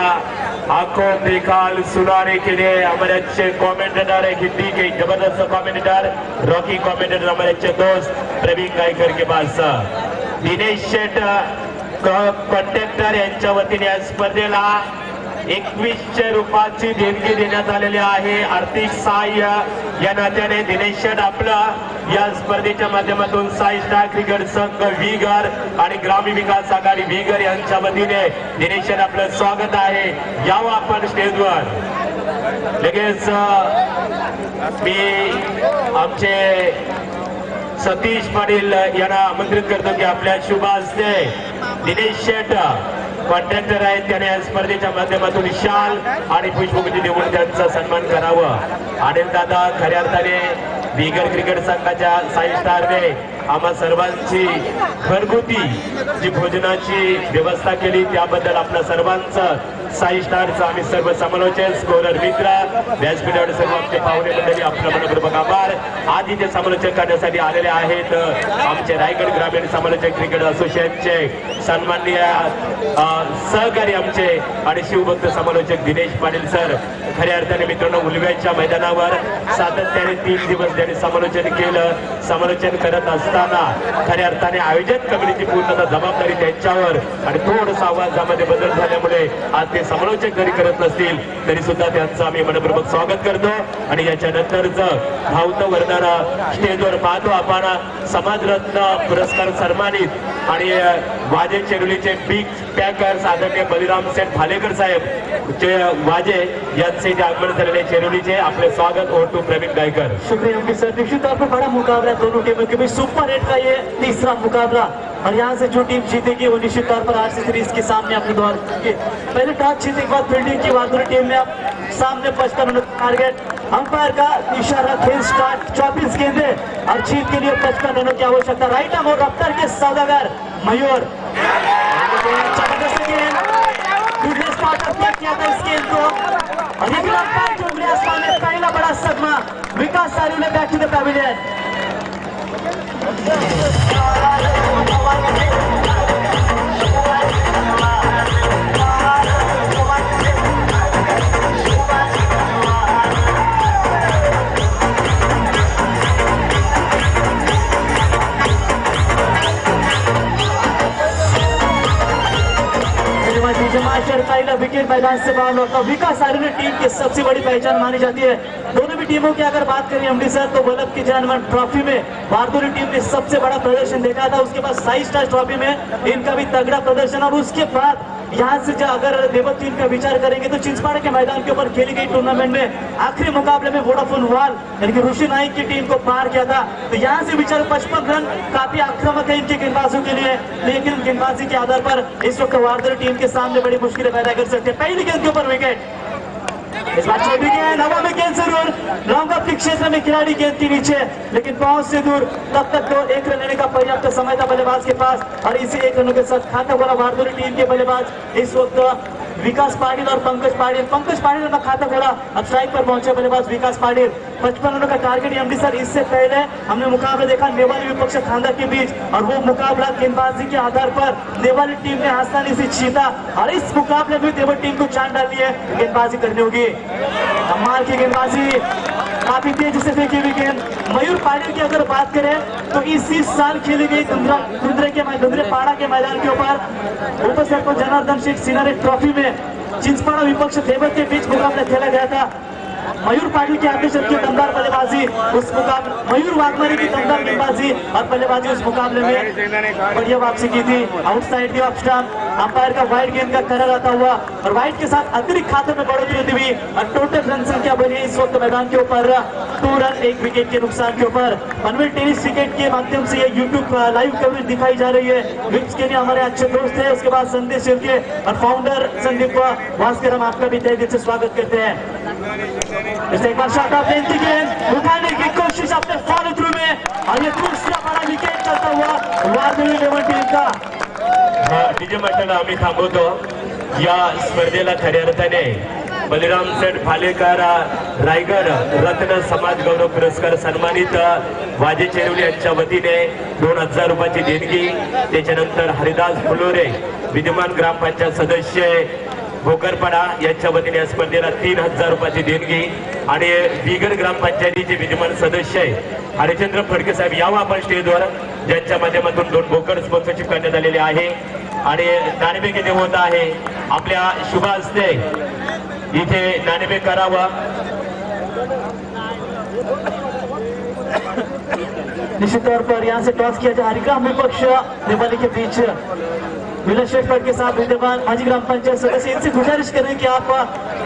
आंखों बेकाल सुनाने के लिए हमारे अच्छे कमेंटेटर है हिंदी के जबरदस्त कमेंटेटर रॉकी कमेंटेटर हमारे अच्छे दोस्त प्रवीण गायकर के पास दिनेश शेट कॉन्ट्रॅक्टर यांच्या वतीने या स्पर्धेला 2100 रुपयाची देणगी देण्यात आलेली आहे. आर्थिक सहाय्य या नात्याने दिनेश शेट आपला या स्पर्धेच्या माध्यमातून साई स्टार क्रिकेट संघ विगर आणि ग्रामीण विकास आघाडी विगर यांच्या वतीने दिनेश शेट आपलं स्वागत आहे. यावं आपण स्टेजवर. लगेच मी आमचे सतीश पाटील यांना आमंत्रित करतो की आपल्या शुभ हस्ते दिनेश शेट कॉन्ट्रॅक्टर आहेत त्याने या स्पर्धेच्या माध्यमातून शाल आणि पुष्पगुच्छ देऊन त्यांचा सन्मान करावा. अनिल दादा खऱ्या अर्थाने बिगर क्रिकेट संघाच्या साई स्टारने आम्हा सर्वांची घरगुती जी भोजनाची व्यवस्था केली त्याबद्दल आपल्या सर्वांचं साई स्टारचं आम्ही सर्व समालोचक स्कोरर मित्र व्यासपीठावर सर्व आमचे पाहुणे मंडळी आपलं मनपूर्वक आभार. आज इथे समालोचन करण्यासाठी आलेले आहेत आमचे रायगड ग्रामीण समालोचक क्रिकेट असोसिएशनचे सन्माननीय सहकारी आमचे आणि शिवभक्त समालोचक दिनेश पाटील सर. खऱ्या अर्थाने मित्रांनो उलव्याच्या मैदानावर सातत्याने 3 दिवस त्यांनी समालोचन केलं. समालोचन करत असताना खऱ्या अर्थाने आयोजन कमिटीची पूर्णतः जबाबदारी त्यांच्यावर आणि थोडंसं आवाजामध्ये बदल झाल्यामुळे आज ते समालोचक जरी करत नसतील तरी सुद्धा त्यांचं आम्ही मनपूर्वक स्वागत करतो. आणि याच्यानंतरचं धावतं वर्णन स्टेजवर पाहतो आपण समाजरत्न पुरस्कार सन्मानित आणि वाजे चेरुलीचे बिग पॅकर्स आदरणीय बलिराम सेठ भालेकर साहेब चे वाजे यांचे जे आगमन झालेले चेरोलीचे आपले स्वागत और टू प्रवीण गायकर। शुक्रिया उनकी सर। निश्चित तौर पर बड़ा मुकाबला है दोनों टीमों के बीच, सुपर 8 का ये तीसरा मुकाबला और यहाँ से जो टीम जीतेगी वो निश्चित तौर पर आरसी सीरीज के सामने अपने द्वार पहले टॉस जीतने के बाद फील्डिंग की वादुरी टीम ने सामने 55 मिनट टारगेट, अंपायर का इशारा, खेल स्टार्ट, 24 गेंदे और जीत के लिए 55 रनों की आवश्यकता। राइट आर्म और रफ्तार के सौदागर मयूर जबरदस्त गेंद, गुडनेस पार्टनर क्या किया था इस गेंद को और एक रफ्तार जो उंगली आसमान में, पहला बड़ा सदमा विकास सारू ने बैक टू द पैविलियन। पहला विकेट मैदान से बाहर लौटा। विकास आर्य ने टीम की सबसे बड़ी पहचान मानी जाती है। दोनों भी टीमों की अगर बात करें एमडी सर तो वल्लभ की जानवर ट्रॉफी में वारदोली टीम ने सबसे बड़ा प्रदर्शन देखा था। उसके बाद साई स्टार ट्रॉफी में इनका भी तगड़ा प्रदर्शन और उसके बाद यहाँ से जो अगर देवत टीम का विचार करेंगे तो चिंचपाड़ा के मैदान के ऊपर खेली गई टूर्नामेंट में आखिरी मुकाबले में वोडाफोन वाल यानी कि ऋषि नाइक की टीम को पार किया था। तो यहाँ से विचार 55 रन काफी आक्रामक है इनके गेंदबाजों के लिए, लेकिन गेंदबाजी के आधार पर इस वक्त वारदोली टीम के सामने बड़ी मुश्किलें पैदा कर सकते हैं। पहली गेंद के ऊपर विकेट, इस बार छोटी गेंद, हवा में गेंद जरूर, लॉन्ग ऑफ के क्षेत्र में खिलाड़ी गेंद के नीचे लेकिन पहुंच से दूर। तब तक तो एक रन लेने का पर्याप्त समय था बल्लेबाज के पास और इसी एक रनों के साथ खाता खोला वारदोली टीम के बल्लेबाज इस वक्त विकास पाटिल और पंकज पाटिल। पंकज पाटिल ने खाता खोला, अब स्ट्राइक पर पहुंचे बल्लेबाज विकास पाटिल। 55 रनों का टारगेट एमडी सर। इससे पहले हमने मुकाबला देखा नेवाली विपक्ष खांदा के बीच और वो मुकाबला गेंदबाजी के आधार पर नेवाली टीम ने आसानी से जीता और इस मुकाबले में देवत टीम को जान डालनी है, गेंदबाजी करनी होगी। कमाल की गेंदबाजी, काफी तेजी से फेंकी हुई गेंद। मयूर पाटिल की अगर बात करें तो इसी साल खेली गई धुंधरे पाड़ा के मैदान के ऊपर उप सरपंच जनार्दन शेख सिनारे ट्रॉफी में चिंचपाड़ा विपक्ष देवत के बीच मुकाबला खेला गया था। मयूर पाटिल की आदेश की दमदार बल्लेबाजी उस मुकाबले, मयूर वाघमारी की दमदार गेंदबाजी और बल्लेबाजी उस मुकाबले में बढ़िया वापसी की थी। Outside the off stump, umpire का वाइड गेंद का करार आता हुआ और वाइड के साथ अतिरिक्त खाते में बढ़ोतरी होती हुई और टोटल रन संख्या बनी इस वक्त मैदान के ऊपर 2 रन 1 विकेट के नुकसान के ऊपर। पनवेल टेनिस क्रिकेट के माध्यम से ये यूट्यूब लाइव कवरेज दिखाई जा रही है। विप्स के लिए हमारे अच्छे दोस्त है, उसके बाद संदेश शिवके और फाउंडर संदीप भास्कर, हम आपका भी तहे दिल से स्वागत करते हैं। इसे एक बार शॉट ऑफ लेंथ की गेंद उठाने की कोशिश अपने फॉलो थ्रू में और ये दूसरा बड़ा विकेट चलता हुआ वारदोली लेवल टीम का। डीजे मंडळ आम्ही थांबवतो। या स्पर्धेला खऱ्या अर्थाने बलिराम सेठ भालेकर रायगड रत्न समाज गौरव पुरस्कार सन्मानित वाजे चेरोली यांच्या वतीने 2000 रुपयाची देणगी, त्याच्यानंतर हरिदास फुलोरे विद्यमान ग्रामपंचायत सदस्य भोकरपाडा यांच्या वतीने या स्पर्धेला 3000 रुपयाची देणगी आणि बिगड ग्रामपंचायतीचे विद्यमान सदस्य हरिचंद्र फडके साहेब यावं आपण स्टेजवर, ज्यांच्या माध्यमातून 2 बोकड स्पॉन्सरशिप करण्यात आलेले आहे आणि नाणेफेक इथे होत आहे। आपल्या शुभ हस्ते इथे नाणेफेक करावा। निश्चित तौर पर यहाँ से टॉस किया जाए हरिग्राम विपक्ष नेवाली के बीच। विलास शेखर के साथ विद्यमान माजी ग्राम पंचायत सदस्य, इनसे गुजारिश करें कि आप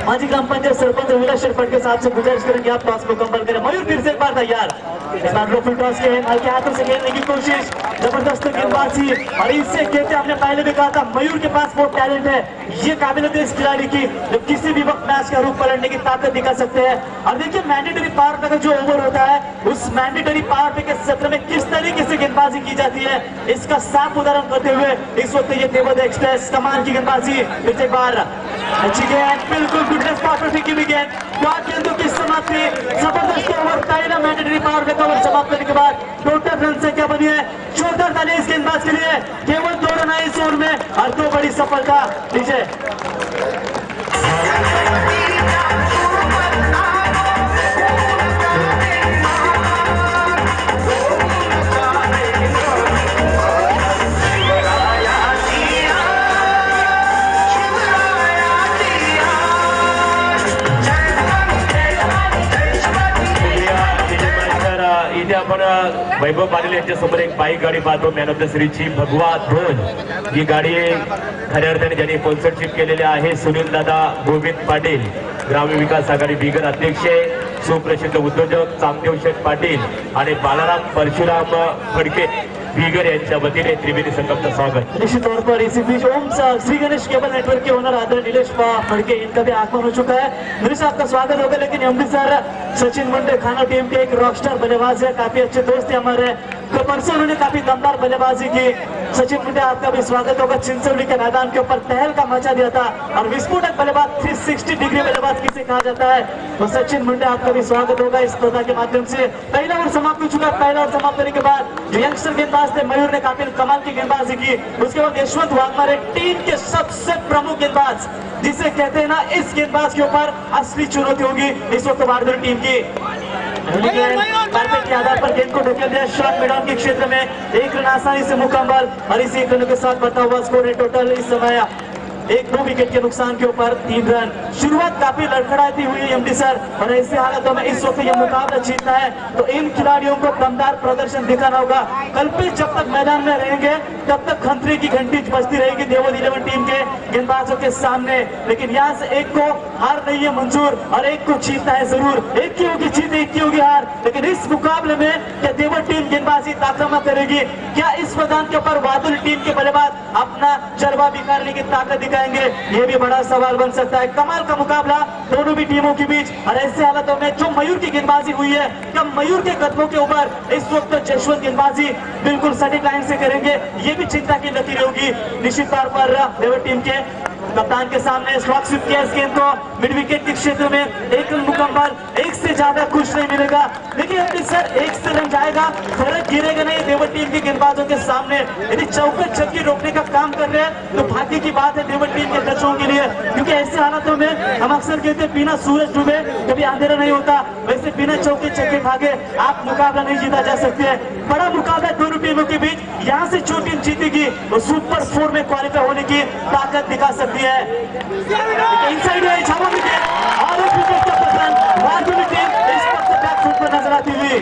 माजी ग्राम पंचायत सरपंच विलास शेखर के साथ से गुजारिश करें कि आप टॉस को मुकम्मल करें। मयूर फिर से एक बार तैयार, इस बार लोफी टॉस के हल्के हाथों से खेलने की कोशिश, जबरदस्त गेंदबाजी और इससे कहते हमने पहले भी कहा था मयूर के पास वो टैलेंट है, ये काबिलियत है इस खिलाड़ी की जो किसी भी वक्त मैच का रुख पलटने की ताकत दिखा सकते हैं। और देखिए मैंडेटरी पावर पे का जो ओवर होता है उस मैंडेटरी पावर पे के सत्र में किस तरीके से गेंदबाजी की जाती है, इसका साफ उदाहरण करते हुए इस वक्त ये देवद एक्सप्रेस कमान की गेंदबाजी। फिर एक बार अच्छी गेंद, बिल्कुल गुडनेस पावर पे फेंकी हुई गेंद, 5 गेंदों की समाप्ति, जबरदस्त ओवर, पहला मैंडेटरी पावर पे कवर समाप्त करने के बाद टोटल रन संख्या बनी है 14 इस गेंदबाज के लिए, केवल 2 रन आए इस ओवर में और 2 बड़ी सफलता। नीचे इथे आपण वैभव पाटील यांच्या समोर एक बाईक गाडी पाहतो मॅन ऑफ द सिरीजची भगवा 2 ही गाडी खऱ्या अर्थाने ज्यांनी स्पॉन्सरशिप केलेली आहे सुनील दादा गोविंद पाटील ग्रामीण विकास आघाडी बिगर अध्यक्ष सुप्रसिद्ध उद्योजक चामदेव शेठ पाटील आणि बालाराम परशुराम फडके बिगर यांच्या वतीने त्रिवेणी संगमचं स्वागत। निश्चित तौर पर इसी बीच ओम श्री गणेश केबल नेटवर्क के ओनर आदरणीय नीलेश फड़के इनका भी आगमन हो चुका है। मेरे से आपका स्वागत होगा। लेकिन एमडी सर सचिन मुंडे खाना टीम के एक रॉकस्टार बल्लेबाज है, काफी अच्छे दोस्त है हमारे, तो परसों उन्होंने काफी दमदार बल्लेबाजी की। सचिन मुंडे आपका भी स्वागत होगा। चिंचोली के मैदान के ऊपर तहल का मचा दिया था और विस्फोटक बल्लेबाज 360 डिग्री बल्लेबाज किसे कहा जाता है, तो सचिन मुंडे आपका भी स्वागत होगा इस स्पर्धा के माध्यम से। पहला ओवर समाप्त हो चुका है। पहला ओवर समाप्त होने के बाद जो यंगस्टर गेंदबाज थे मयूर ने काफी कमाल की गेंदबाजी की। उसके बाद यशवंत वाघमारे टीम के सबसे प्रमुख गेंदबाज, जिसे कहते हैं ना, इस गेंदबाज के ऊपर असली चुनौती होगी इस वक्त भारतीय टीम की। कार्पेट के आधार पर गेंद को ढकेल दिया शॉर्ट मैदान के क्षेत्र में, एक रन आसानी से मुकम्मल और इसी एक रन के साथ बढ़ता हुआ स्कोर है टोटल इस समय 1-2 विकेट के नुकसान के ऊपर 3 रन। शुरुआत काफी लड़खड़ाती हुई है एमडी सर, और ऐसी हालातों में इस वक्त ये मुकाबला जीतना है तो इन खिलाड़ियों को दमदार प्रदर्शन दिखाना होगा। कल्पित जब तक मैदान में रहेंगे तब तक खतरे की घंटी बजती रहेगी देवोद 11 टीम के गेंदबाजों के सामने। लेकिन यहाँ से एक को हार नहीं है मंजूर और एक को जीतना है जरूर। एक की होगी जीत, एक की होगी हार, लेकिन इस मुकाबले में क्या देवोद टीम गेंदबाजी ताकत करेगी? क्या इस मैदान के ऊपर बादल टीम के बल्लेबाज अपना जलवा दिखाने की ताकत दिखाएंगे? ये भी बड़ा सवाल बन सकता है। कमाल का मुकाबला दोनों भी टीमों के बीच, और ऐसे हालातों में जो मयूर की गेंदबाजी हुई है, क्या मयूर के कदमों के ऊपर इस वक्त जशवंत गेंदबाजी बिल्कुल सटीक लाइन से करेंगे? ये भी चिंता की लकीर होगी निश्चित तौर पर देवोद टीम के कप्तान के सामने। स्ट्रोक स्विप किया इस गेंद को मिड विकेट के क्षेत्र में, 1 रन मुकम्मल, 1 से ज्यादा कुछ नहीं मिलेगा। देखिए सर 1 से रन जाएगा, फर्क गिरेगा नहीं देवोद टीम के गेंदबाजों के सामने। यदि चौके छक्के रोकने का काम कर रहे हैं तो भाग्य की बात है देवोद टीम के दर्शकों के लिए, क्योंकि ऐसे हालातों में हम अक्सर कहते हैं बिना सूरज डूबे कभी अंधेरा नहीं होता, वैसे बिना चौके छक्के भागे आप मुकाबला नहीं जीता जा सकते हैं। बड़ा मुकाबला दोनों टीमों के बीच, यहाँ से जो टीम जीतेगी वो सुपर 4 में क्वालिफाई होने की ताकत दिखा सकती है। इनसाइड है छावा विकेट और एक विकेट का पतन, भारतीय टीम इस वक्त बैकफुट पर नजर आती हुई।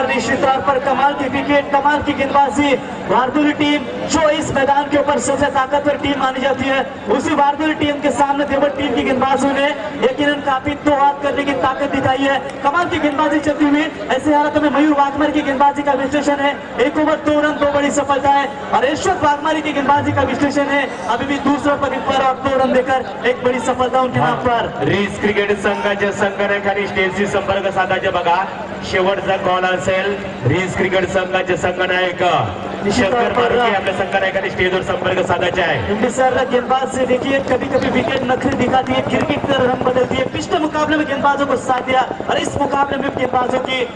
निश्चित तौर पर कमाल की विकेट, कमाल की गेंदबाजी। भारतीय टीम जो इस मैदान के ऊपर सबसे ताकतवर टीम मानी जाती है, उसी भारतीय टीम के सामने देवोद टीम की गेंदबाजों ने यकीनन काफी दो हाथ करने की ताकत दिखाई है। कमाल की गेंदबाजी चलती हुई ऐसे हालातों में मयूर वाघमारे की गेंदबाजी का विश्लेषण है, 1 ओवर 2 रन 2 बड़ी सफलता है, और यशवंत वाघमारे की गेंदबाजी का विश्लेषण है अभी भी दूसरों पर और 2 रन देकर एक बड़ी सफलता उनके नाम पर। रीस क्रिकेट संघाच्या संगणकाने स्टेजशी संपर्क साधायचे बघा, शेवटचा कॉल असेल रीस क्रिकेट संघाचे संगणक शंकर मारुती आपल्या संगणकाने स्टेजवर संपर्क साधायचा है। सर गेंदबाज से देखिए कभी कभी विकेट नखरी दिखाती है, क्रिकेट का रंग बदलती है। पिछले मुकाबले में गेंदबाजों को साथ दिया और इस मुकाबले में गेंदबाजों की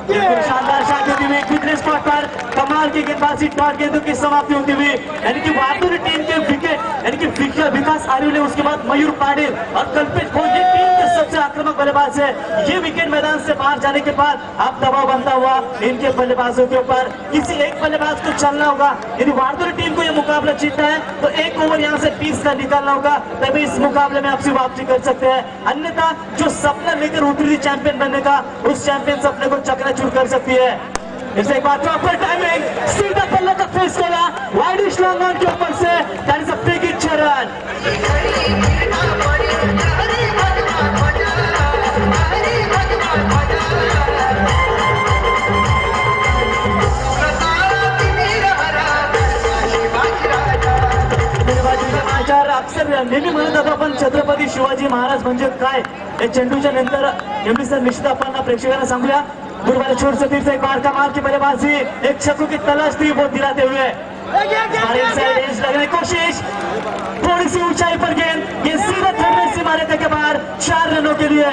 शानदार शॉट होती हुई कितने स्पॉट पर कमाल की गेंदबाजी, टॉट गेंदों की समाप्ति होती हुई, यानी कि भारतीय टीम के विकेट यानी कि विकास आर्यले, उसके बाद मयूर पाटिल और कल्पित भोज, ये टीम के सबसे आक्रामक बल्लेबाज है। ये विकेट मैदान से बाहर जाने के बाद अब दबाव बनता हुआ इनके बल्लेबाजों के ऊपर, किसी एक बल्लेबाज को चलना होगा। यदि भारतीय टीम को यह मुकाबला जीतना है तो 1 ओवर यहाँ से 20 का निकालना होगा, तभी इस मुकाबले में आपसी वापसी कर सकते हैं। अन्यथा जो सपना लेकर उतरी थी चैंपियन बनने का, उस चैंपियन सपने को चकनाचूर कर सकती है। इसे एक बार प्रॉपर टाइमिंग, सीधा पल्ला तक फेस करा, वाइड लॉन्ग ऑन के ऊपर से, that is a big hit run. अक्सर नेहमी म्हणत होतो आपण छत्रपती शिवाजी महाराज म्हणजे काय, या चेंडूच्या नंतर एमडी सर निश्चित आपण प्रेक्षकांना सांगूया। गुरुवार छोड़ से फिर से एक बार कमाल की बल्लेबाजी, एक छक्कों की तलाश थी वो दिलाते हुए लगने की कोशिश, थोड़ी सी ऊंचाई पर गेंद, ये सीधा थर्ड में से मारे थे के बाहर 4 रनों के लिए।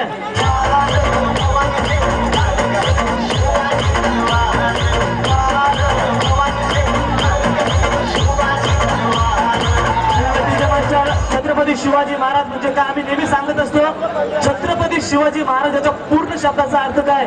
छत्रपती शिवाजी महाराज म्हणजे काय आम्ही नेहमी सांगत असतो. छत्रपती शिवाजी महाराजाच्या पूर्ण शब्दाचा अर्थ काय?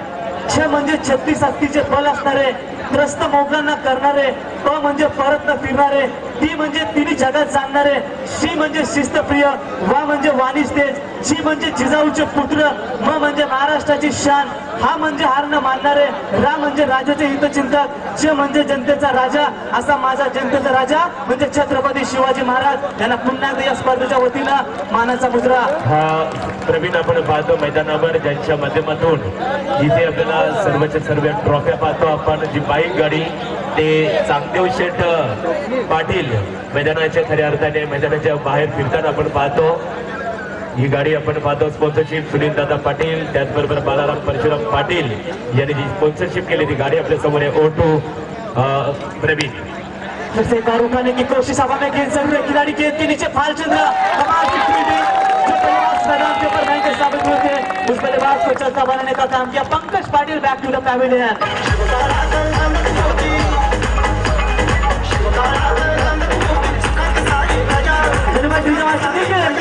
छ म्हणजे छत्तीस हत्तीचे बल असणारे, त्रस्त मोगलांना करणारे, प म्हणजे परत न फिरणारे, ती म्हणजे तिन्ही जगात जाणणारे, शी म्हणजे शिस्तप्रिय, वा म्हणजे वाणीस तेज, शी म्हणजे जिजाऊचे पुत्र, म म्हणजे महाराष्ट्राची शान, हा म्हणजे हार न मानणारे, रा म्हणजे राजाचे हितचिंतक, च म्हणजे जनतेचा राजा, असा माझा जनतेचा राजा म्हणजे छत्रपती शिवाजी महाराज यांना पुन्हा एकदा या स्पर्धेच्या वतीनं मानाचा मुद्रा. हा प्रवीण आपण पाहतो मैदानावर ज्यांच्या माध्यमातून इथे आपल्याला सर्वच्या सर्व ट्रॉफ्या पाहतो आपण. जी बाईक गाडी ते चांगदेव शेठ पाटील मैदानाच्या खऱ्या अर्थाने मैदानाच्या बाहेर फिरताना आपण पाहतो. ही गाडी आपण पाहतो स्पॉन्सरशिप सुनील दादा पाटील, त्याचबरोबर बालाराम परशुराम पाटील यांनी जी स्पॉन्सरशिप केली ती गाडी आपल्या समोर आहे. ओटू प्रवीण फिर से एक बार उठाने की कोशिश, हवा में गेंद जरूर है, खिलाड़ी गेंद के नीचे फालचंद्र, कमाल की फील्डिंग, जो बल्लेबाज मैदान के ऊपर महंगे साबित हुए थे उस बल्लेबाज को चलता बनाने का काम किया Pankaj Patil. Back to the pavilion.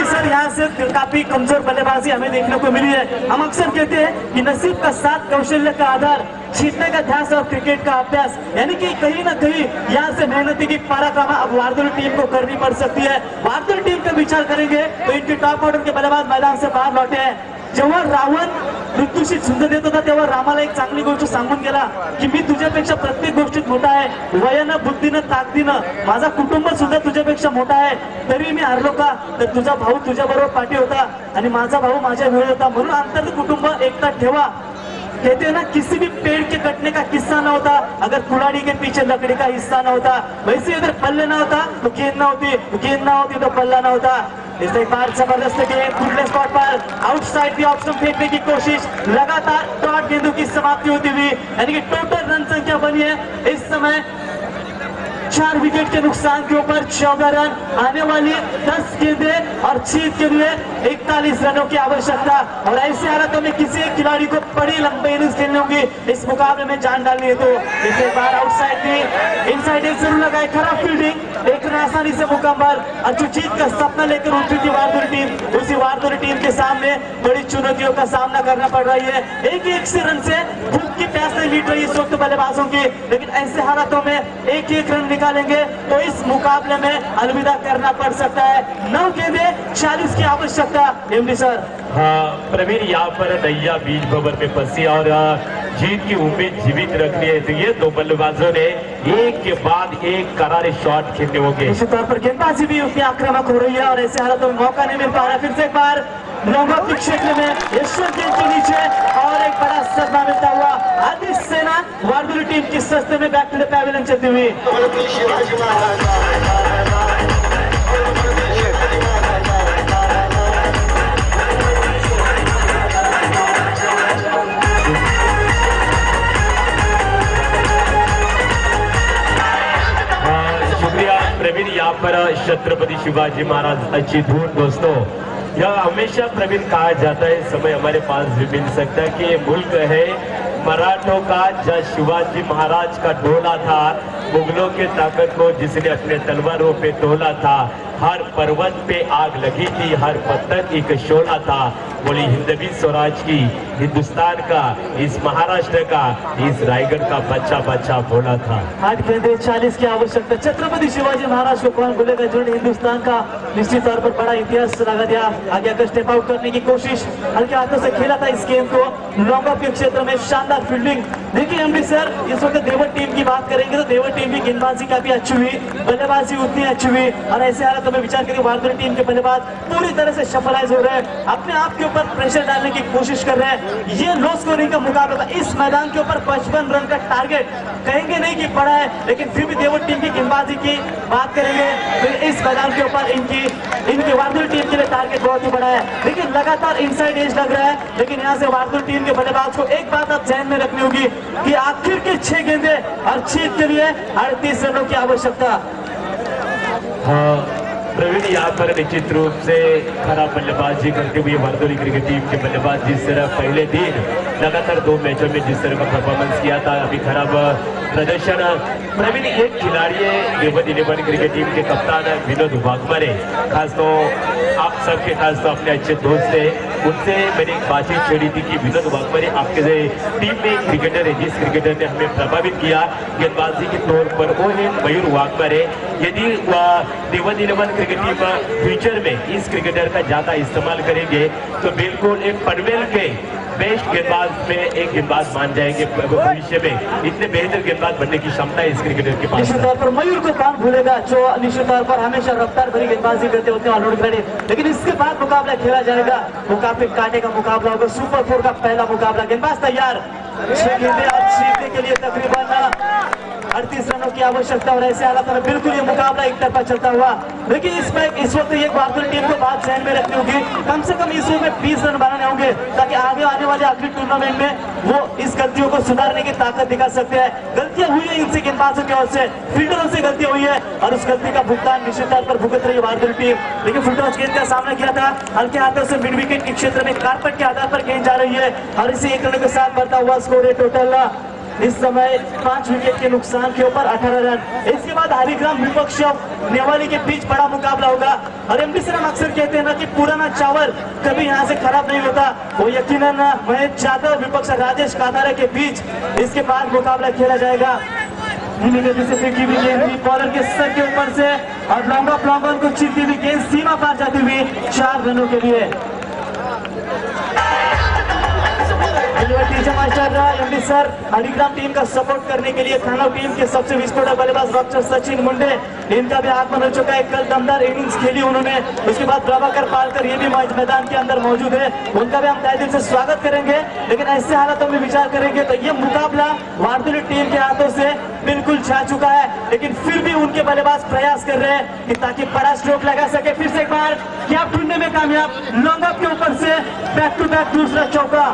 Sir यहाँ से काफी कमजोर बल्लेबाजी हमें देखने को मिली है. हम अक्सर कहते हैं कि नसीब का साथ कौशल्य का आधार, जीतने का ध्यास और क्रिकेट का अभ्यास, यानी कि कहीं ना कहीं यहाँ से मेहनती की पराकामा अब वारदोली टीम को करनी पड़ सकती है. वारदोली टीम का विचार करेंगे तो इनके टॉप ऑर्डर के बल्लेबाज मैदान से बाहर लौटे हैं. जेव्हा रावण मृत्यूशी झुंज देत होता तेव्हा रामाला एक चांगली गोष्ट सांगून गेला की मी तुझ्यापेक्षा प्रत्येक गोष्टीत मोठा आहे, वयानं, बुद्धीनं, ताकदीनं, माझा कुटुंब सुद्धा तुझ्यापेक्षा मोठा आहे, तरी मी हरलो का? तर तुझा भाऊ तुझ्या बरोबर पाठी होता आणि माझा भाऊ माझ्या वेळ होता, म्हणून अंतर कुटुंब एकता ठेवा. कहते हैं ना, किसी भी पेड़ के कटने का किस्सा ना होता अगर कुल्हाड़ी के पीछे लकड़ी का हिस्सा ना होता. वैसे अगर पल्ले ना होता तो गेंद ना होती, गेंद ना होती तो पल्ला ना होता. इस एक बार जबरदस्त गेंद दूसरे spot per outside the option फेंकने की कोशिश, लगातार डॉट गेंदों की समाप्ति होती हुई, यानी कि टोटल रन संख्या बनी है इस समय 4 विकेट के नुकसान के ऊपर 14 रन. आने वाली 10 गेंदें और जीत के लिए 41 रनों की आवश्यकता. और ऐसे हालातों में किसी एक खिलाड़ी को बड़ी लंबी इनिंग्स खेलनी होगी इस मुकाबले में जान डालनी है. तो इस बार आउटसाइड भी इनसाइड एक जरूर लगाए, खराब फील्डिंग, एक रन आसानी से मुकम्मल. और जो जीत का सपना लेकर उठी थी वारदोली टीम, उसी वारदोली टीम के सामने बड़ी चुनौतियों का सामना करना पड़ रही है. एक से रन से भूख की प्यास नहीं मिट रही इस वक्त बल्लेबाजों की, लेकिन ऐसे हालातों में एक रन निकालेंगे तो इस मुकाबले में अलविदा करना पड़ सकता है. 9 गेंदें 40 की आवश्यकता. MD sir. हाँ प्रवीण, यहाँ पर नैया बीज भवर में फंसी और जीत की उम्मीद जीवित रखनी है. तो ये दो बल्लेबाजों ने एक के बाद एक करारे शॉट खेलने होंगे. निश्चित तौर पर गेंदबाजी भी उतनी आक्रामक हो रही है और ऐसे हालातों में मौका नहीं मिल पा रहा. फिर से एक बार लॉन्ग क्षेत्र में यशवंत गेंद के नीचे और एक बड़ा सदमा मिलता हुआ आदित्य सेना वारदोली टीम की सस्ते में बैक टू द पैविलियन चलती हुई. शुक्रिया प्रवीण. यहाँ पर छत्रपति शिवाजी महाराज अच्छी धून दोस्तों. यह हमेशा प्रवीण कहा जाता है, समय हमारे पास भी मिल सकता है कि ये मुल्क है मराठों का, जहाँ शिवाजी महाराज का डोला था, मुगलों के ताकत को जिसने अपने तलवारों पे तोला था, हर पर्वत पे आग लगी थी, हर पत्थर एक शोला था. बोली हिंदवी स्वराज की, हिंदुस्तान का, इस महाराष्ट्र का, इस रायगढ़ का बच्चा बच्चा बोला था. 8 गेंदें 40 की आवश्यकता. छत्रपति शिवाजी महाराज को कौन बोलेगा, जिन्होंने हिंदुस्तान का निश्चित तौर पर बड़ा इतिहास लगा दिया. आगे आकर स्टेप आउट करने की कोशिश, हल्के हाथों से खेला था इस गेम को. लॉन्ग ऑफ के क्षेत्र में शानदार फील्डिंग. देखिए एमडी सर, इस वक्त देवर टीम की बात करेंगे तो देवर टीम की गेंदबाजी काफी अच्छी हुई, बल्लेबाजी उतनी अच्छी हुई, और ऐसे हालातों में विचार करके वारदोली टीम के बल्लेबाज पूरी तरह से सफलाइज हो रहे हैं, अपने आप के ऊपर प्रेशर डालने की कोशिश कर रहे हैं. ये लो स्कोरिंग का मुकाबला था. इस मैदान के ऊपर 55 रन का टारगेट कहेंगे नहीं कि बड़ा है, लेकिन फिर भी देवर टीम की गेंदबाजी की बात करेंगे तो इस मैदान के ऊपर इनकी वारदोली टीम के लिए टारगेट बहुत ही बड़ा है. लेकिन लगातार इनसाइड एज लग रहा है, लेकिन यहाँ से वारदोली टीम के बल्लेबाज को एक बात आप ध्यान में रखनी होगी कि आखिर के 6 गेंदें और जीत के लिए 38 रनों की आवश्यकता. हाँ प्रवीण, यहाँ पर निश्चित रूप से खराब बल्लेबाजी करते हुए वारदोली क्रिकेट टीम के बल्लेबाज जिस तरह पहले दिन लगातार 2 मैचों में जिस तरह का परफॉर्मेंस किया था, अभी खराब प्रदर्शन। प्रवीण एक खिलाड़ी है देवद इलेवन क्रिकेट टीम के कप्तान विनोद वाघमारे, खास तो आप सबके खास तो अपने अच्छे दोस्त है, उनसे मैंने एक बातचीत छेड़ी थी कि विनोद वाघमारे आपके टीम में एक क्रिकेटर है जिस क्रिकेटर ने हमें प्रभावित किया गेंदबाजी के तौर पर, वो है मयूर वाघमारे। यदि Devad eleven cricket team future में इस क्रिकेटर का ज्यादा इस्तेमाल करेंगे तो बिल्कुल एक पनवेल के बेस्ट गेंदबाज में एक गेंदबाज मान जाएंगे भविष्य में। इतने बेहतर गेंदबाज बनने की क्षमता है इस क्रिकेटर के पास। निश्चित तौर पर मयूर को कौन भूलेगा, जो निश्चित तौर पर हमेशा रफ्तार भरी गेंदबाजी करते होते हैं ऑलराउंड खिलाड़ी। लेकिन इसके बाद मुकाबला खेला जाएगा, वो काफी कांटे का मुकाबला होगा। सुपर 4 का पहला मुकाबला, गेंदबाज तैयार, 6 गेंदें आज जीतने के लिए तकरीबन 38 रनों की आवश्यकता, और ऐसे हालात में बिल्कुल ये मुकाबला एक तरफा चलता हुआ। लेकिन इसमें इस वक्त एक भारतीय टीम को बात ध्यान में रखनी होगी, कम से कम इस ओवर में 20 रन बनाने होंगे ताकि आगे आने वाले आखिरी टूर्नामेंट में वो इस गलतियों को सुधारने की ताकत दिखा सकते हैं। गलतियां हुई है इनसे गेंदबाजों की ओर से, फील्डरों से गलती हुई है और उस गलती का भुगतान निश्चित तौर पर भुगत रही है भारतीय टीम। लेकिन फुलटॉस गेंद का सामना किया था, हल्के हाथों से मिड विकेट के क्षेत्र में कारपेट के आधार पर गेंद जा रही है और इसे 1 रन के साथ बढ़ता हुआ स्कोर है टोटल इस समय 5 विकेट के नुकसान के ऊपर 18 रन। इसके बाद हरिग्राम विपक्ष नेवाली के बीच बड़ा मुकाबला होगा और एमडी सर हम अक्सर कहते हैं ना कि पुराना चावल कभी यहाँ से खराब नहीं होता, वो यकीनन महेश यादव विपक्ष राजेश कादारे के बीच इसके बाद मुकाबला खेला जाएगा। बॉलर के सर के ऊपर से और लॉन्ग ऑफ लॉन्ग ऑन को छीनती हुई गेंद सीमा पार जाती हुई 4 रनों के लिए। एमडी सर हरिग्राम टीम का सपोर्ट करने के लिए खानव टीम के सबसे विस्फोटक बल्लेबाज डॉक्टर सचिन मुंडे, इनका भी आगमन हो चुका है। कल दमदार इनिंग्स खेली उन्होंने, उसके बाद प्रभाकर पालकर ये भी मैदान के अंदर मौजूद है, उनका भी हम तहे दिल से स्वागत करेंगे। लेकिन ऐसे हालातों में विचार करेंगे तो ये मुकाबला भारतीय टीम के हाथों से बिल्कुल जा चुका है, लेकिन फिर भी उनके बल्लेबाज प्रयास कर रहे हैं कि ताकि बड़ा स्ट्रोक लगा सके। फिर से एक बार कैप ढूंढने में कामयाब, लॉन्ग ऑफ के ऊपर से बैक टू बैक दूसरा चौका।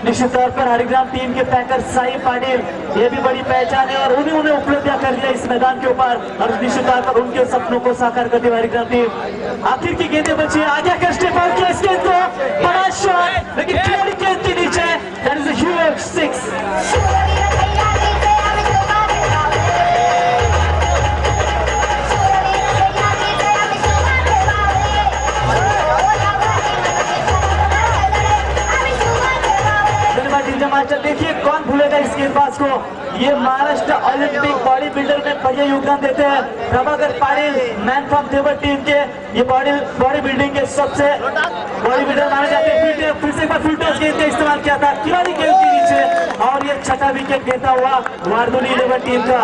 निश्चित तौर पर हरिग्राम टीम के पैकर साई पाटिल ये भी बड़ी पहचान है और उन्हें उपलब्धियां कर दिया इस मैदान के ऊपर और निश्चित तौर पर उनके सपनों को साकार करती है हरिग्राम टीम। आखिर की गेंदें बची है, आगे का स्टेप आउट किया इस गेंद को, बड़ा शॉट लेकिन खिलाड़ी गेंद के नीचे, दैट इज अ ह्यूज 6। देखिए कौन भूलेगा इस गेंदबाज को, ये महाराष्ट्र ओलंपिक बॉडी बिल्डर में बढ़िया योगदान देते हैं प्रभाकर पाटिल, मैन फ्रॉम देवर टीम के, ये बॉडी बिल्डिंग के सबसे बॉडी बिल्डर माने जाते हैं। फिर से एक बार फुलटॉस गेंद का इस्तेमाल किया था खिलाड़ी गेंद के नीचे और ये 6ठा विकेट देता हुआ वारदोली 11 टीम का।